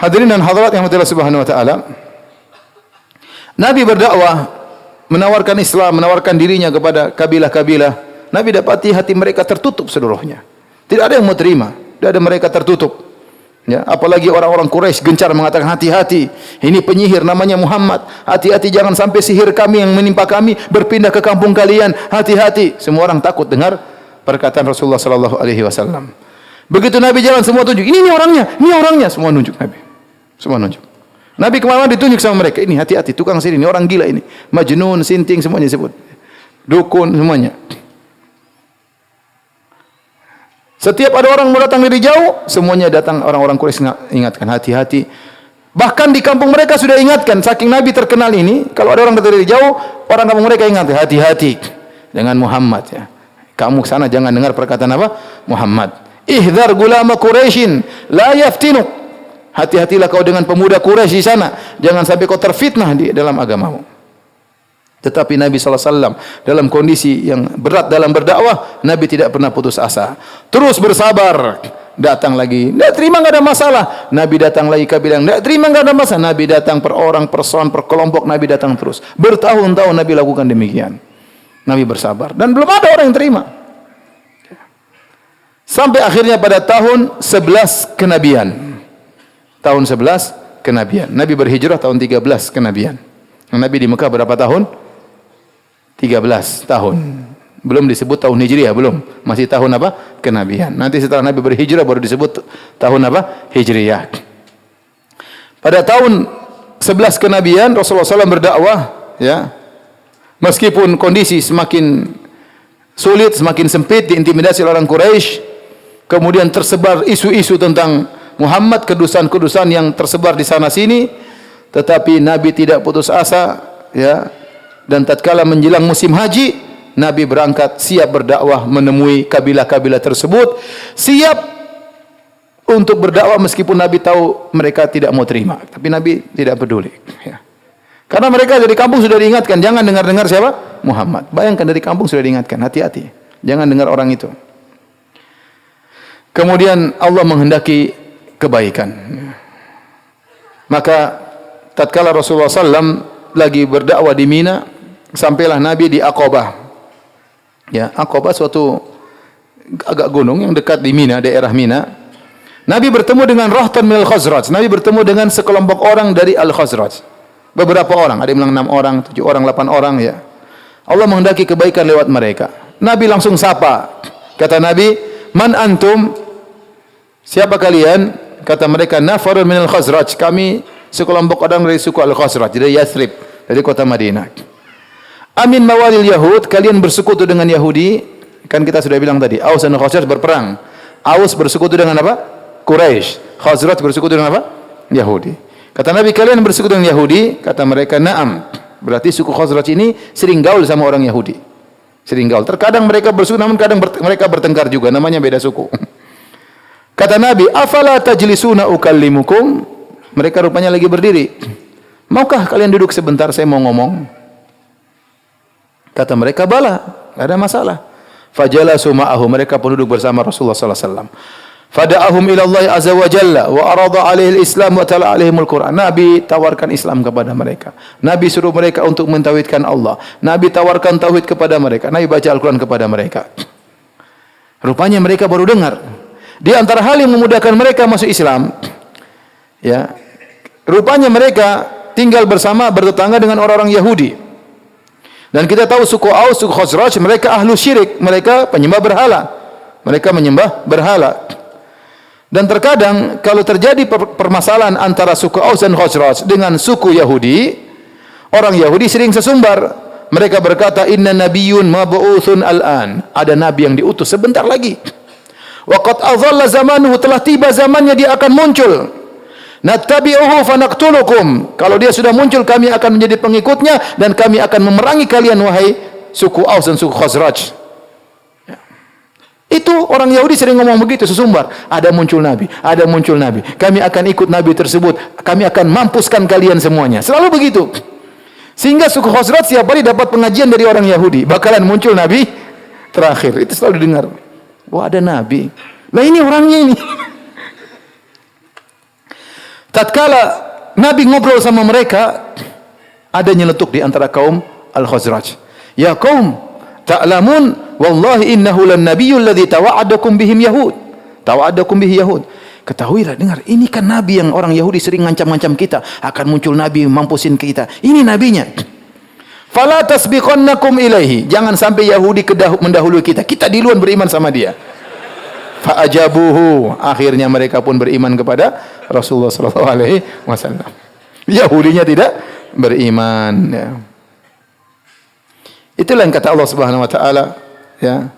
Hadirin dan hadirat yang Allah Subhanahu wa taala, Nabi berdakwah, menawarkan Islam, menawarkan dirinya kepada kabilah-kabilah. Nabi dapati hati mereka tertutup seluruhnya. Tidak ada yang mau terima, tidak ada, mereka tertutup. Ya, apalagi orang-orang Quraisy gencar mengatakan, hati-hati, ini penyihir namanya Muhammad. Hati-hati, jangan sampai sihir kami yang menimpa kami berpindah ke kampung kalian. Hati-hati. Semua orang takut dengar perkataan Rasulullah sallallahu alaihi wasallam. Begitu Nabi jalan, semua tunjuk, ini orangnya, semua nunjuk Nabi. Semua nunjuk. Nabi kemana ditunjuk sama mereka, ini hati-hati, tukang sihir ini, orang gila ini. Majnun, sinting, semuanya disebut. Dukun, semuanya. Setiap ada orang mau datang dari jauh, semuanya datang, orang-orang Quraisy ingatkan, hati-hati. Bahkan di kampung mereka sudah ingatkan, saking Nabi terkenal ini, kalau ada orang datang dari jauh, orang kampung mereka ingat, hati-hati dengan Muhammad, ya. Kamu sana jangan dengar perkataan apa? Muhammad. Ihdhar gulama Quraisyin la yaftinuk. Hati-hatilah kau dengan pemuda Quraisy di sana, jangan sampai kau terfitnah di dalam agamamu. Tetapi Nabi SAW dalam kondisi yang berat dalam berdakwah, Nabi tidak pernah putus asa. Terus bersabar. Datang lagi, tidak terima, tidak ada masalah. Nabi datang lagi, kabilah tidak terima, tidak ada masalah. Nabi datang per orang, per son, per kelompok, Nabi datang terus. Bertahun-tahun Nabi lakukan demikian. Nabi bersabar. Dan belum ada orang yang terima. Sampai akhirnya pada tahun 11 kenabian. Tahun 11 kenabian. Nabi berhijrah tahun 13 kenabian. Nabi di Mekah berapa tahun? 13 tahun. Belum disebut tahun Hijriah, belum. Masih tahun apa? Kenabian. Nanti setelah Nabi berhijrah baru disebut tahun apa? Hijriah. Pada tahun 11 kenabian Rasulullah SAW berdakwah, ya. Meskipun kondisi semakin sulit, semakin sempit, diintimidasi oleh orang Quraisy, kemudian tersebar isu-isu tentang Muhammad, kedusan-kedusan yang tersebar di sana sini, tetapi Nabi tidak putus asa, ya. Dan tatkala menjelang musim haji, Nabi berangkat siap berdakwah menemui kabilah-kabilah tersebut, siap untuk berdakwah meskipun Nabi tahu mereka tidak mau terima, tapi Nabi tidak peduli, ya. Karena mereka dari kampung sudah diingatkan, jangan dengar-dengar siapa? Muhammad. Bayangkan dari kampung sudah diingatkan, hati-hati, jangan dengar orang itu. Kemudian Allah menghendaki kebaikan. Maka tatkala Rasulullah SAW lagi berdakwah di Mina, sampailah Nabi di Aqabah. Ya, Aqabah suatu agak gunung yang dekat di Mina, daerah Mina. Nabi bertemu dengan Rahtan minal Khazraj. Nabi bertemu dengan sekelompok orang dari Al-Khazraj. Beberapa orang, ada yang bilang 6 orang, 7 orang, 8 orang, ya. Allah menghendaki kebaikan lewat mereka. Nabi langsung sapa. Kata Nabi, "Man antum?" Siapa kalian? Kata mereka, "Nafarun minal Khazraj." Kami sekelompok orang dari suku Al-Khazraj, dari Yathrib, dari kota Madinah. Amin mawalil Yahud, kalian bersekutu dengan Yahudi. Kan kita sudah bilang tadi, Aus dan Khazraj berperang. Aus bersekutu dengan apa? Quraisy. Khazraj bersekutu dengan apa? Yahudi. Kata Nabi, kalian bersekutu dengan Yahudi? Kata mereka, na'am. Berarti suku Khazraj ini sering gaul sama orang Yahudi. Sering gaul. Terkadang mereka bersekutu, namun kadang mereka bertengkar juga. Namanya beda suku. Kata Nabi, afala tajlisuna ukallimukum? Mereka rupanya lagi berdiri. Maukah kalian duduk sebentar, saya mau ngomong? Kata mereka, bala, tidak ada masalah. Fajalasu ma'ahu, mereka pun duduk bersama Rasulullah sallallahu alaihi wasallam. Fada'ahum ila Allah azza wa jalla wa arada alaihi al-Islam wa tala alaihimul Quran. Nabi tawarkan Islam kepada mereka. Nabi suruh mereka untuk mentauhidkan Allah. Nabi tawarkan tauhid kepada mereka. Nabi baca Al-Quran kepada mereka. Rupanya mereka baru dengar. Di antara hal yang memudahkan mereka masuk Islam, ya, rupanya mereka tinggal bersama, bertetangga dengan orang-orang Yahudi. Dan kita tahu suku Aus, suku Khazraj, mereka ahlu syirik, mereka penyembah berhala. Mereka menyembah berhala. Dan terkadang kalau terjadi permasalahan antara suku Aus dan Khazraj dengan suku Yahudi, orang Yahudi sering sesumbar. Mereka berkata, inna nabiyyun mab'utsun al-an. Ada nabi yang diutus sebentar lagi. Wa qad adhalla zamanuhu, telah tiba zamannya dia akan muncul. Nattabi'uhu fanaqtulukum. Kalau dia sudah muncul, kami akan menjadi pengikutnya dan kami akan memerangi kalian, wahai suku Aus dan suku Khazraj. Itu orang Yahudi sering ngomong begitu, sesumbar. Ada muncul Nabi, ada muncul Nabi. Kami akan ikut Nabi tersebut. Kami akan mampuskan kalian semuanya. Selalu begitu. Sehingga suku Khazraj setiap hari dapat pengajian dari orang Yahudi. Bakalan muncul Nabi terakhir. Itu selalu didengar. Wah, ada Nabi. Nah ini orangnya ini. Tatkala Nabi ngobrol sama mereka, ada nyeletuk di antara kaum Al-Khazraj. Ya kaum, ta'lamun wallahi innahu lan nabiyyul ladzi tawa'adakum bihim yahud. Tawa'adakum bihi yahud. Ketahuilah, dengar, ini kan nabi yang orang Yahudi sering ngancam-ngancam kita, akan muncul nabi mampusin kita. Ini nabinya. Fala tasbiqannakum ilaihi. Jangan sampai Yahudi mendahului kita. Kita duluan beriman sama dia. Fa ajabuhu. Akhirnya mereka pun beriman kepada Rasulullah sallallahu alaihi wasallam. Yahudinya tidak beriman, ya. Itulah yang kata Allah Subhanahu wa taala, ya.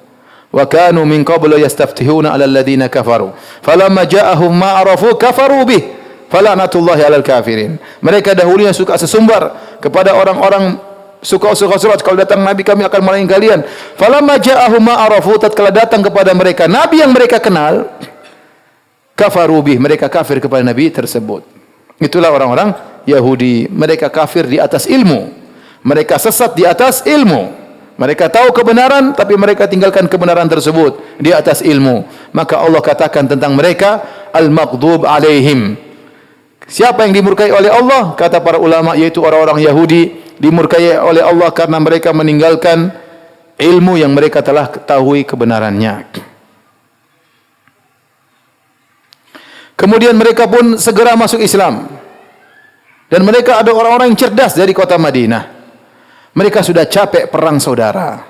Wa kanu min qablu yastaftihuna 'alal ladzina kafaru. Falamma ja'ahum ma 'arafu kafaru bih. Fala'natullahi 'alal kafirin. Mereka dahulunya suka sesumbar kepada orang-orang suka kalau datang Nabi kami akan melayani kalian. Falamma ja'ahum ma 'arafu, tatkala datang kepada mereka Nabi yang mereka kenal, kafaru bih, mereka kafir kepada Nabi tersebut. Itulah orang-orang Yahudi. Mereka kafir di atas ilmu. Mereka sesat di atas ilmu. Mereka tahu kebenaran, tapi mereka tinggalkan kebenaran tersebut di atas ilmu. Maka Allah katakan tentang mereka, al-maghdub alaihim. Siapa yang dimurkai oleh Allah? Kata para ulama, yaitu orang-orang Yahudi. Dimurkai oleh Allah karena mereka meninggalkan ilmu yang mereka telah ketahui kebenarannya. Kemudian mereka pun segera masuk Islam. Dan mereka ada orang-orang yang cerdas dari kota Madinah. Mereka sudah capek perang saudara.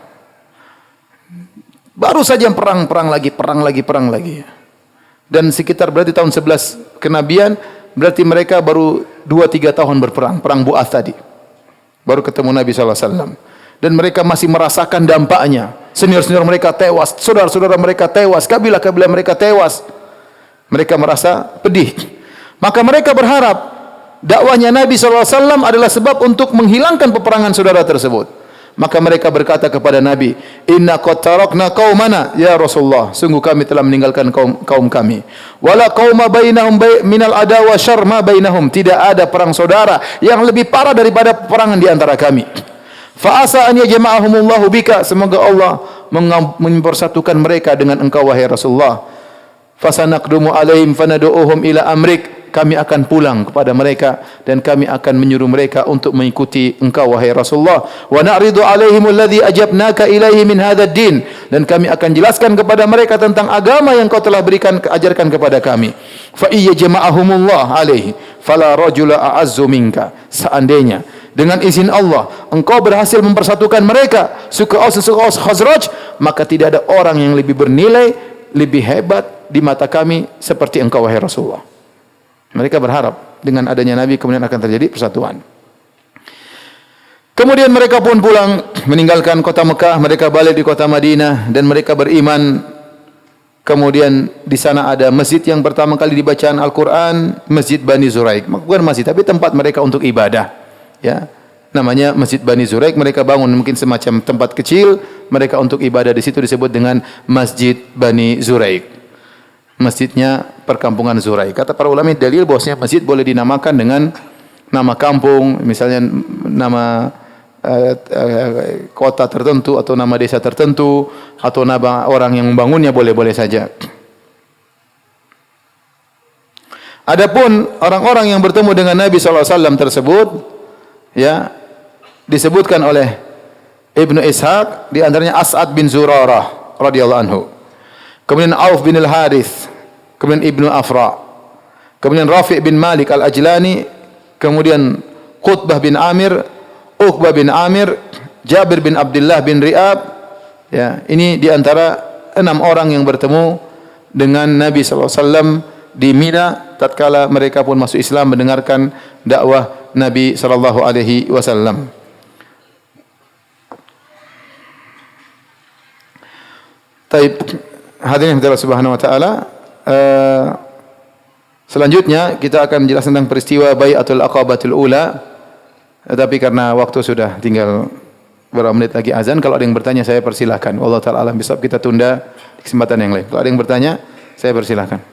Baru saja perang lagi. Dan sekitar berarti tahun 11 kenabian, berarti mereka baru 2-3 tahun berperang. Perang Bu'ath tadi. Baru ketemu Nabi SAW. Dan mereka masih merasakan dampaknya. Senior-senior mereka tewas. Saudara-saudara mereka tewas. Kabilah-kabilah mereka tewas. Mereka merasa pedih. Maka mereka berharap dakwahnya Nabi SAW adalah sebab untuk menghilangkan peperangan saudara tersebut. Maka mereka berkata kepada Nabi, Inna qad tarakna qaumana ya Rasulullah. Sungguh kami telah meninggalkan kaum kami. Wala qauma bainahum minal adawa syarr ma bainahum. Tidak ada perang saudara yang lebih parah daripada peperangan di antara kami. Fa asa an yajma'ahumullahu bika. Semoga Allah mempersatukan mereka dengan engkau wahai Rasulullah. Fasanaqdumu alaihim fanadu'uhum ila amrik. Kami akan pulang kepada mereka dan kami akan menyuruh mereka untuk mengikuti engkau wahai Rasulullah. Wa na'ridu alaihim alladhi ajabnaka ilaihi min hadzal din. Dan kami akan jelaskan kepada mereka tentang agama yang kau telah ajarkan kepada kami. Fa iyya jama'ahumullah alaihi fala rajula a'azzu minka. Seandainya dengan izin Allah engkau berhasil mempersatukan mereka suku Aus dan suku Khazraj, maka tidak ada orang yang lebih bernilai, lebih hebat di mata kami seperti engkau wahai Rasulullah. Mereka berharap dengan adanya Nabi kemudian akan terjadi persatuan. Kemudian mereka pun pulang meninggalkan kota Mekah, mereka balik di kota Madinah dan mereka beriman. Kemudian di sana ada masjid yang pertama kali dibacaan Al-Quran, Masjid Bani Zuraik. Bukan masjid, tapi tempat mereka untuk ibadah. Ya, namanya Masjid Bani Zuraik. Mereka bangun mungkin semacam tempat kecil mereka untuk ibadah, di situ disebut dengan Masjid Bani Zuraik. Masjidnya perkampungan Zurai. Kata para ulama dalil bahwasanya masjid boleh dinamakan dengan nama kampung, misalnya nama kota tertentu atau nama desa tertentu atau nama orang yang membangunnya, boleh-boleh saja. Adapun orang-orang yang bertemu dengan Nabi SAW tersebut, ya, disebutkan oleh Ibnu Ishaq, di antaranya As'ad bin Zurarah radhiyallahu anhu. Kemudian Auf bin Al-Harith, kemudian Ibnu Afra, kemudian Rafi' bin Malik Al-Ajlani, kemudian Qutbah bin Amir, Uqbah bin Amir, Jabir bin Abdullah bin Ri'ab. Ya, ini di antara 6 orang yang bertemu dengan Nabi SAW di Mina tatkala mereka pun masuk Islam mendengarkan dakwah Nabi SAW. Taib. Hadirin Allah Subhanahu wa taala, selanjutnya kita akan menjelaskan tentang peristiwa Bai'atul Aqabatul Ula. Tetapi karena waktu sudah tinggal Beberapa menit lagi azan. Kalau ada yang bertanya saya persilahkan. Wallahu taala alam bisawab, kita tunda di kesempatan yang lain. Kalau ada yang bertanya saya persilahkan.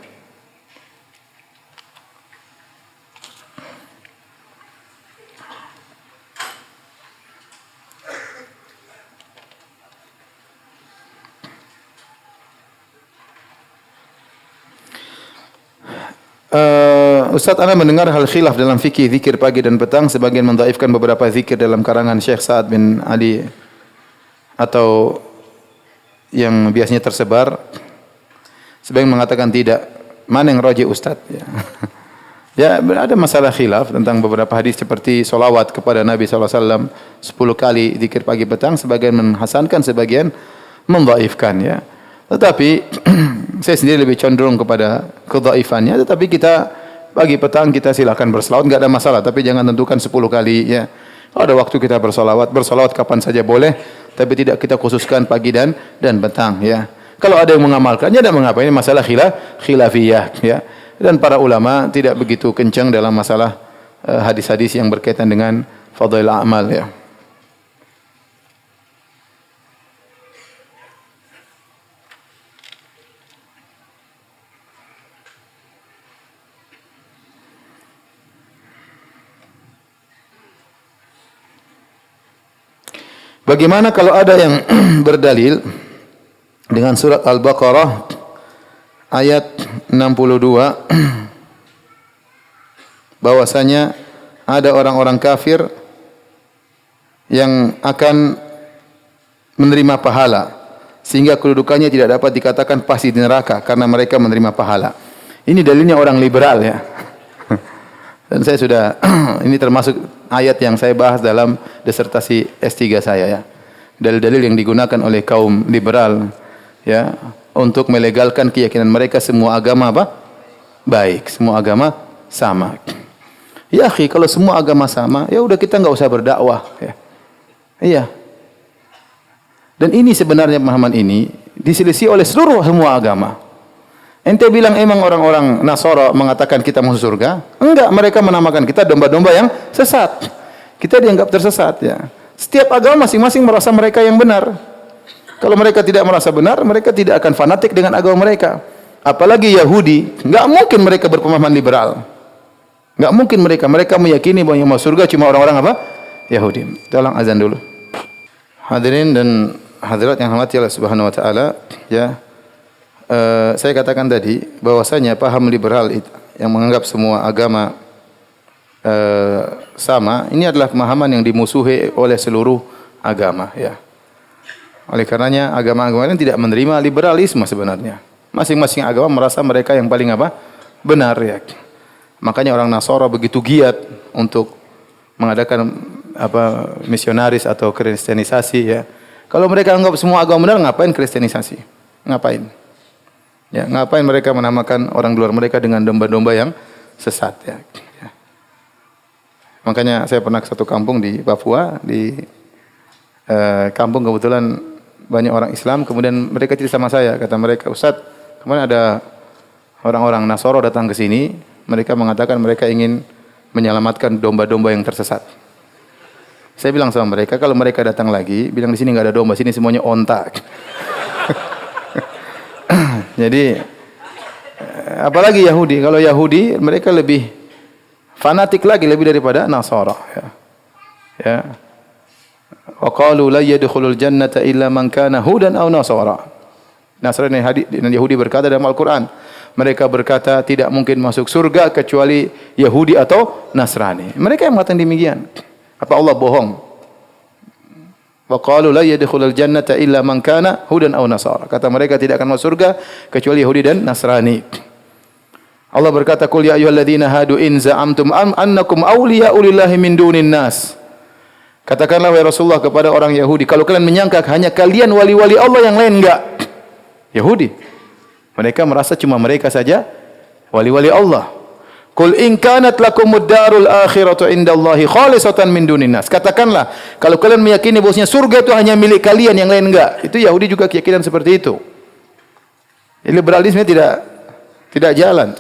Ustaz, Anda mendengar hal khilaf dalam fikih zikir pagi dan petang, sebagian mendhaifkan beberapa zikir dalam karangan Syekh Sa'ad bin Ali atau yang biasanya tersebar. Sebagian mengatakan tidak. Mana yang rajih Ustaz? Ya. Ya, ada masalah khilaf tentang beberapa hadis seperti solawat kepada Nabi SAW 10 kali zikir pagi petang. Sebagian menghasankan, sebagian mendhaifkan, ya. Tetapi saya sendiri lebih cenderung kepada kedhaifannya. Tetapi kita pagi petang kita silakan berselawat, enggak ada masalah. Tapi jangan tentukan 10 kali, ya. Kalau ada waktu kita bersolawat kapan saja boleh. Tapi tidak kita khususkan pagi dan petang, ya. Kalau ada yang mengamalkannya, tidak mengapa. Ini masalah khilafiyah, ya. Dan para ulama tidak begitu kencang dalam masalah hadis-hadis yang berkaitan dengan fadail a'mal, ya. Bagaimana kalau ada yang berdalil dengan surat Al-Baqarah ayat 62 bahwasanya ada orang-orang kafir yang akan menerima pahala sehingga kedudukannya tidak dapat dikatakan pasti di neraka karena mereka menerima pahala. Ini dalilnya orang liberal, ya. Dan saya sudah ini termasuk ayat yang saya bahas dalam disertasi S3 saya, ya. Dalil-dalil yang digunakan oleh kaum liberal, ya, untuk melegalkan keyakinan mereka semua agama apa? Baik, semua agama sama. Ya akhi, kalau semua agama sama, ya udah kita enggak usah berdakwah, ya. Iya. Dan ini sebenarnya pemahaman ini diselisih oleh semua agama. Ente bilang emang orang-orang Nasara mengatakan kita masuk surga? Enggak, mereka menamakan kita domba-domba yang sesat. Kita dianggap tersesat, ya. Setiap agama masing-masing merasa mereka yang benar. Kalau mereka tidak merasa benar, mereka tidak akan fanatik dengan agama mereka. Apalagi Yahudi, enggak mungkin mereka berpemahaman liberal. Enggak mungkin mereka meyakini bahwa yang masuk surga cuma orang-orang apa? Yahudi. Tolong azan dulu. Hadirin dan hadirat yang dirahmati Allah Subhanahu wa taala, ya. Saya katakan tadi bahwasanya paham liberal yang menganggap semua agama sama, ini adalah pemahaman yang dimusuhi oleh seluruh agama, ya. Oleh karenanya agama-agama lain tidak menerima liberalisme sebenarnya. Masing-masing agama merasa mereka yang paling apa? Benar, ya. Makanya orang Nasara begitu giat untuk mengadakan apa misionaris atau kristenisasi, ya. Kalau mereka anggap semua agama benar, ngapain kristenisasi? Ngapain? Ya, ngapain mereka menamakan orang luar mereka dengan domba-domba yang sesat, ya. Makanya saya pernah ke satu kampung di Papua, di kampung kebetulan banyak orang Islam, kemudian mereka cerita sama saya, kata mereka, Ustaz, kemarin ada orang-orang Nasoro datang ke sini, mereka mengatakan mereka ingin menyelamatkan domba-domba yang tersesat. Saya bilang sama mereka, kalau mereka datang lagi, bilang di sini enggak ada domba, sini semuanya onta. Jadi apalagi Yahudi, kalau Yahudi mereka lebih fanatik lagi, lebih daripada Nasara, ya. Ya. Wa qalu la yadkhulul jannata illa man kana hudan aw nasara. Nasrani dan Yahudi berkata dalam Al-Qur'an, mereka berkata tidak mungkin masuk surga kecuali Yahudi atau Nasrani. Mereka yang mengatakan demikian. Apa Allah bohong? Wa qalu la yadkhulul jannata illa man kana hudan aw nasara. Kata mereka tidak akan masuk surga kecuali Yahudi dan Nasrani. Allah berkata, "Qul ya ayyuhalladzina hadu in za'amtum annakum awliya'u lillahi min dunin nas." Katakanlah wahai Rasulullah kepada orang Yahudi, kalau kalian menyangka hanya kalian wali-wali Allah, yang lain enggak. Yahudi, mereka merasa cuma mereka saja wali-wali Allah. Qul in kanat lakumud darul akhiratu indallahi khalisatan min dunin nas. Katakanlah, kalau kalian meyakini bahwasanya surga itu hanya milik kalian, yang lain enggak. Itu Yahudi juga keyakinan seperti itu. Liberalisme tidak jalan.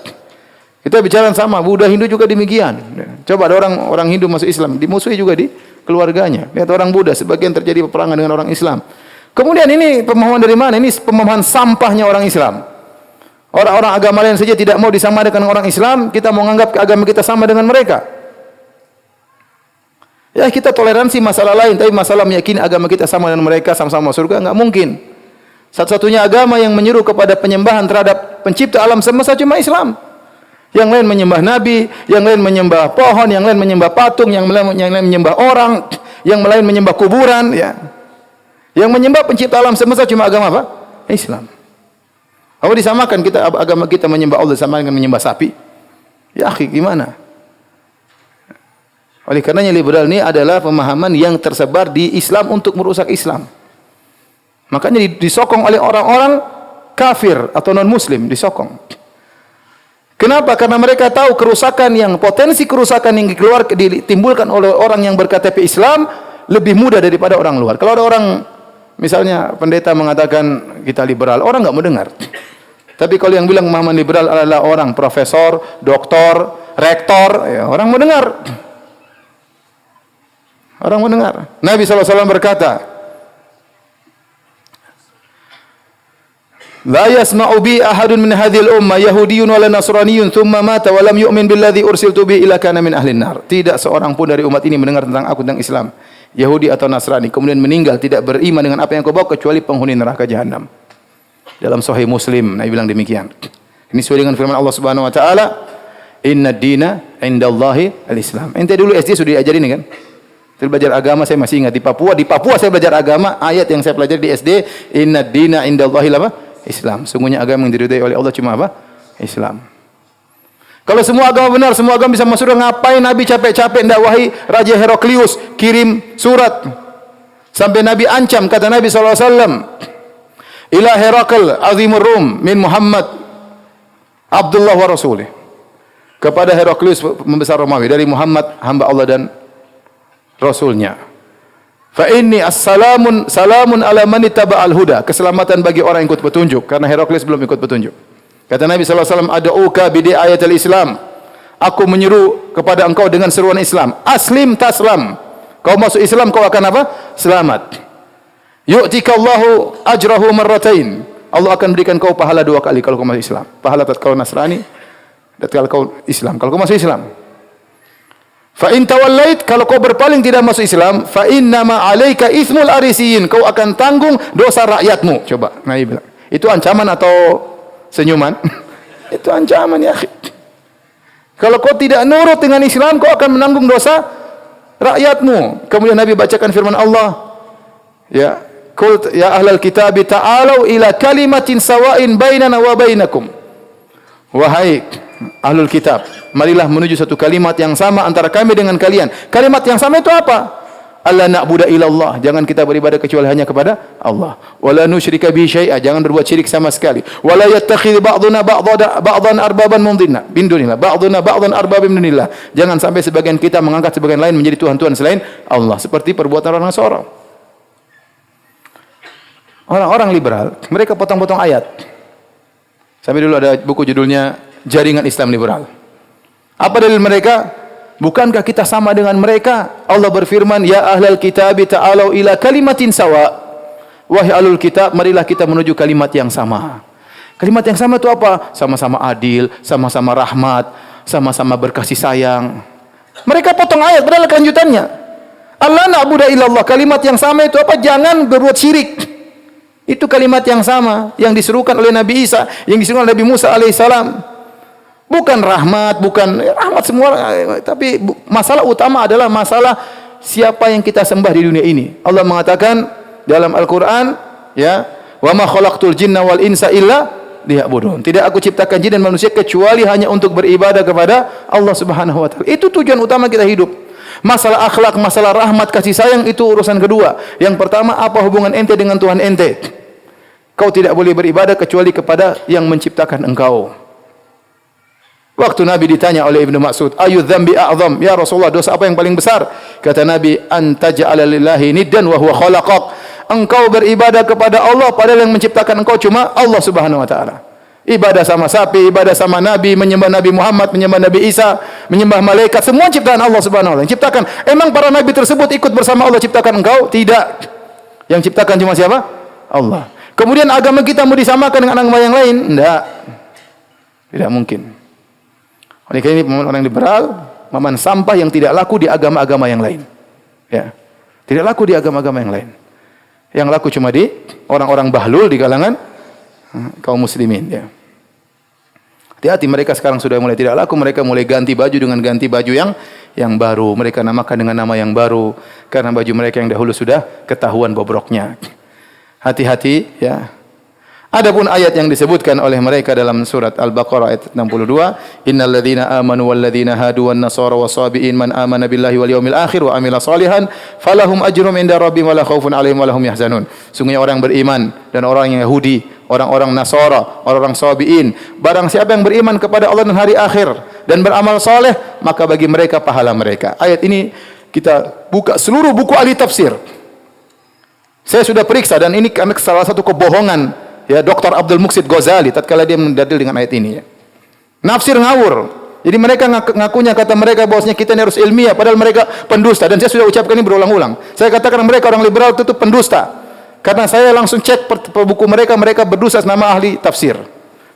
Kita bicara sama, Buddha Hindu juga demikian. Coba ada orang Hindu masuk Islam, dimusuhi juga di keluarganya. Lihat orang Buddha, sebagian terjadi peperangan dengan orang Islam. Kemudian ini pemahaman dari mana? Ini pemahaman sampahnya orang Islam. Orang-orang agama lain saja tidak mau disamakan dengan orang Islam, kita mau menganggap agama kita sama dengan mereka. Ya, kita toleransi masalah lain, tapi masalah meyakini agama kita sama dengan mereka, sama-sama surga, enggak mungkin. Satu-satunya agama yang menyeru kepada penyembahan terhadap pencipta alam semesta cuma Islam. Yang lain menyembah nabi, yang lain menyembah pohon, yang lain menyembah patung, yang lain menyembah orang, yang lain menyembah kuburan, ya. Yang menyembah pencipta alam semesta cuma agama apa? Islam. Kalau disamakan kita agama kita menyembah Allah sama dengan menyembah sapi, ya akhi, gimana? Oleh karenanya liberal ini adalah pemahaman yang tersebar di Islam untuk merusak Islam. Makanya disokong oleh orang-orang kafir atau non-muslim, disokong. Kenapa? Karena mereka tahu kerusakan yang potensi kerusakan yang ditimbulkan oleh orang yang berKTP Islam lebih mudah daripada orang luar. Kalau ada orang, misalnya pendeta mengatakan kita liberal, orang enggak mau dengar. Tapi kalau yang bilang pemahaman liberal adalah orang profesor, doktor, rektor, ya, orang mau dengar. Orang mendengar. Nabi SAW berkata, "La yasma'u bi ahadun min hadhil ummah yahudiyyun wala nasraniyyun thumma mata wa lam yu'min billadhi ursiltu bi illa kana min ahlin nar." Tidak seorang pun dari umat ini mendengar tentang aku, tentang Islam, Yahudi atau Nasrani, kemudian meninggal tidak beriman dengan apa yang kau bawa kecuali penghuni neraka jahanam. Dalam Sahih Muslim Nabi bilang demikian. Ini sesuai dengan firman Allah Subhanahu wa taala, "Inna ad-dina 'indallahi al-Islam." Ente dulu SD sudah diajarin kan? Belajar agama saya masih ingat di Papua saya belajar agama, ayat yang saya pelajari di SD, "Inna ad-dina 'indallahi Islam." Sungguhnya agama yang diridhai oleh Allah cuma apa? Islam. Kalau semua agama benar, semua agama bisa masuk surga, ngapain Nabi capek-capek dakwahi Raja Heraklius kirim surat sampai Nabi ancam, kata Nabi sallallahu alaihi wasallam, "Ila Herakl azimur Rum min Muhammad Abdullah wa rasulih." Kepada Heraklius pembesar Romawi dari Muhammad hamba Allah dan Rasulnya. Fa inni salamun ala man ittaba'al huda. Keselamatan bagi orang yang ikut petunjuk, karena Heraklius belum ikut petunjuk. Kata Nabi sallallahu alaihi wasallam, "Ad'uka bi ayatil Islam." Aku menyeru kepada engkau dengan seruan Islam. Aslim taslam. Kau masuk Islam kau akan apa? Selamat. Yu'tikallahu ajrahu marratain. Allah akan berikan kau pahala 2 kali kalau kau masuk Islam. Pahala tatkala Nasrani dan tatkala kau Islam. Kalau kau masuk Islam. Fa in tawallait, kalau kau berpaling tidak masuk Islam, fa innama 'alaika itsmul arisiyin, kau akan tanggung dosa rakyatmu. Coba Nabi bilang. Itu ancaman atau senyuman? Itu ancaman ya. Kalau kau tidak nurut dengan Islam, kau akan menanggung dosa rakyatmu. Kemudian Nabi bacakan firman Allah, ya, "Qul ya ahlal kitab ta'alu ila kalimatin sawa'in bainana wa bainakum." Wahai ahlul kitab, marilah menuju satu kalimat yang sama antara kami dengan kalian. Kalimat yang sama itu apa? Alla na'budu illallah, jangan kita beribadah kecuali hanya kepada Allah. Wala nusyrika bihi syai'a, jangan berbuat syirik sama sekali. Wala yattakhidhu ba'duna ba'dan arbaban min dunillah. Ba'duna ba'dan arbaban min dunillah. Jangan sampai sebagian kita mengangkat sebagian lain menjadi tuhan-tuhan selain Allah, seperti perbuatan orang Nasara. Orang-orang liberal, mereka potong-potong ayat. Sampai dulu ada buku judulnya Jaringan Islam Liberal. Apa dalil mereka? Bukankah kita sama dengan mereka? Allah berfirman, "Ya ahlal kitab ta'alu ila kalimatin sawa." Wahai ahlul kitab, marilah kita menuju kalimat yang sama. Kalimat yang sama itu apa? Sama-sama adil, sama-sama rahmat, sama-sama berkasih sayang. Mereka potong ayat, padahal kelanjutannya. Allah na'budu illallah. Kalimat yang sama itu apa? Jangan berbuat syirik. Itu kalimat yang sama yang diserukan oleh Nabi Isa, yang diserukan oleh Nabi Musa alaihissalam. Bukan rahmat, bukan rahmat semua, tapi masalah utama adalah masalah siapa yang kita sembah di dunia ini. Allah mengatakan dalam Al-Qur'an, ya, "Wa ma khalaqtul jinna wal insa illa liya'budun." Tidak aku ciptakan jin dan manusia kecuali hanya untuk beribadah kepada Allah Subhanahu wa taala. Itu tujuan utama kita hidup. Masalah akhlak, masalah rahmat, kasih sayang itu urusan kedua. Yang pertama, apa hubungan ente dengan Tuhan ente? Kau tidak boleh beribadah kecuali kepada yang menciptakan engkau. Waktu Nabi ditanya oleh Ibnu Mas'ud, "Ayu dzambi a'zam?" Ya Rasulullah, dosa apa yang paling besar? Kata Nabi, "Antaj'ala lillahi niddan wa huwa khalaqak." Engkau beribadah kepada Allah padahal yang menciptakan engkau cuma Allah Subhanahu wa taala. Ibadah sama sapi, ibadah sama Nabi, menyembah Nabi Muhammad, menyembah Nabi Isa, menyembah malaikat, semua ciptaan Allah Subhanahu wa taala. Yang ciptakan. Emang para nabi tersebut ikut bersama Allah ciptakan engkau? Tidak. Yang ciptakan cuma siapa? Allah. Kemudian agama kita mau disamakan dengan agama yang lain? Tidak. Tidak mungkin. Oleh karena ini orang liberal memaman sampah yang tidak laku di agama-agama yang lain. Ya. Tidak laku di agama-agama yang lain. Yang laku cuma di orang-orang bahlul di kalangan kaum muslimin, ya. Hati-hati, mereka sekarang sudah mulai tidak laku, mereka mulai ganti baju dengan ganti baju yang baru. Mereka namakan dengan nama yang baru karena baju mereka yang dahulu sudah ketahuan bobroknya. Hati-hati, ya. Adapun ayat yang disebutkan oleh mereka dalam surat Al-Baqarah ayat 62, innal ladzina amanu wal ladzina hadu wan nasara wasabiin man amana billahi wal yawmil akhir wa amila salihan falahum ajrum inda rabbihim wala khaufun alaihim wala hum yahzanun. Sungguhnya orang beriman dan orang yang Yahudi, orang-orang Nasara, orang-orang Sabiin, barang siapa yang beriman kepada Allah dan hari akhir dan beramal saleh, maka bagi mereka pahala mereka. Ayat ini kita buka seluruh buku ahli tafsir. Saya sudah periksa dan ini karena salah satu kebohongan ya Dr. Abdul Muqsid Ghazali tatkala dia mendadil dengan ayat ini, ya. Nafsir ngawur. Jadi mereka ngakunya, kata mereka bahwasanya kita ini harus ilmiah, padahal mereka pendusta. Dan saya sudah ucapkan ini berulang-ulang. Saya katakan mereka orang liberal itu pendusta. Karena saya langsung cek buku mereka, mereka berdusta nama ahli tafsir.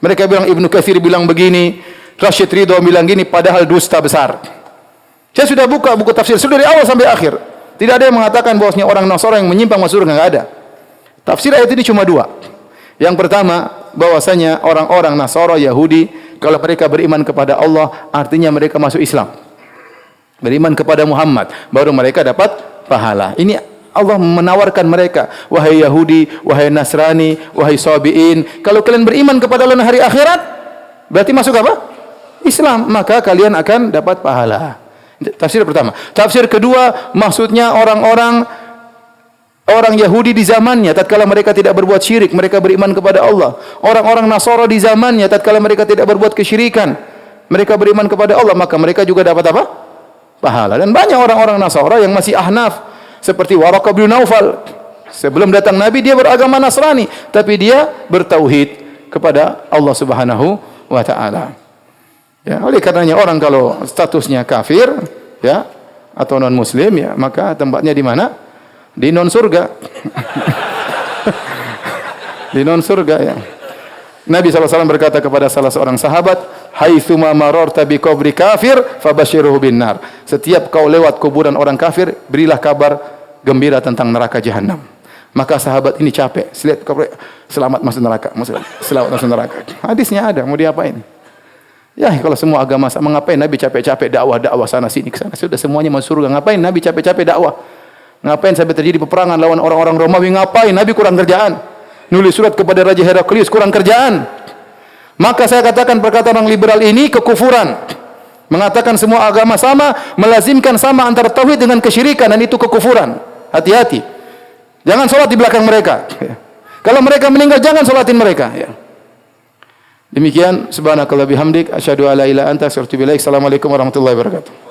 Mereka bilang Ibnu Katsir bilang begini, Rashid Ridho bilang gini, padahal dusta besar. Saya sudah buka buku tafsir sudah dari awal sampai akhir. Tidak ada yang mengatakan bahwasanya orang Nasara yang menyimpang masuk surga, enggak ada. Tafsir ayat ini cuma dua. Yang pertama, bahwasanya orang-orang Nasara Yahudi kalau mereka beriman kepada Allah, artinya mereka masuk Islam. Beriman kepada Muhammad, baru mereka dapat pahala. Ini Allah menawarkan mereka, wahai Yahudi, wahai Nasrani, wahai Sabiin, kalau kalian beriman kepada Allah hari akhirat, berarti masuk apa? Islam, maka kalian akan dapat pahala. Tafsir pertama. Tafsir kedua, maksudnya orang Yahudi di zamannya tatkala mereka tidak berbuat syirik, mereka beriman kepada Allah. Orang-orang Nasara di zamannya tatkala mereka tidak berbuat kesyirikan, mereka beriman kepada Allah, maka mereka juga dapat apa? Pahala. Dan banyak orang-orang Nasara yang masih ahnaf seperti Waraqah bin Naufal. Sebelum datang Nabi dia beragama Nasrani, tapi dia bertauhid kepada Allah Subhanahu wa taala. Ya, oleh karenanya orang kalau statusnya kafir, ya, atau non muslim, ya, maka tempatnya di mana? Di non surga. Di non surga, ya. Nabi SAW berkata kepada salah seorang sahabat, haitsuma mararta bi qabri kafir fabashshirhu bin nar. Setiap kau lewat kuburan orang kafir, berilah kabar gembira tentang neraka jahanam. Maka sahabat ini capek, lihat selamat masuk neraka, selamat masuk neraka. Hadisnya ada, mau diapain? Ya, kalau semua agama sama, ngapain Nabi capek-capek dakwah sana sini ke sana? Sudah semuanya masuk surga. Ngapain Nabi capek-capek dakwah? Ngapain sampai terjadi peperangan lawan orang-orang Romawi? Ngapain? Nabi kurang kerjaan. Nulis surat kepada Raja Heraklius, kurang kerjaan. Maka saya katakan perkataan orang liberal ini kekufuran. Mengatakan semua agama sama, melazimkan sama antara tauhid dengan kesyirikan, dan itu kekufuran. Hati-hati. Jangan sholat di belakang mereka. Kalau mereka meninggal, jangan sholatin mereka. Demikian, subhanakallah bihamdik, asyhadu alla ilaha illa anta, astaghfiruka wa atubu ilaik. Assalamualaikum warahmatullahi wabarakatuh.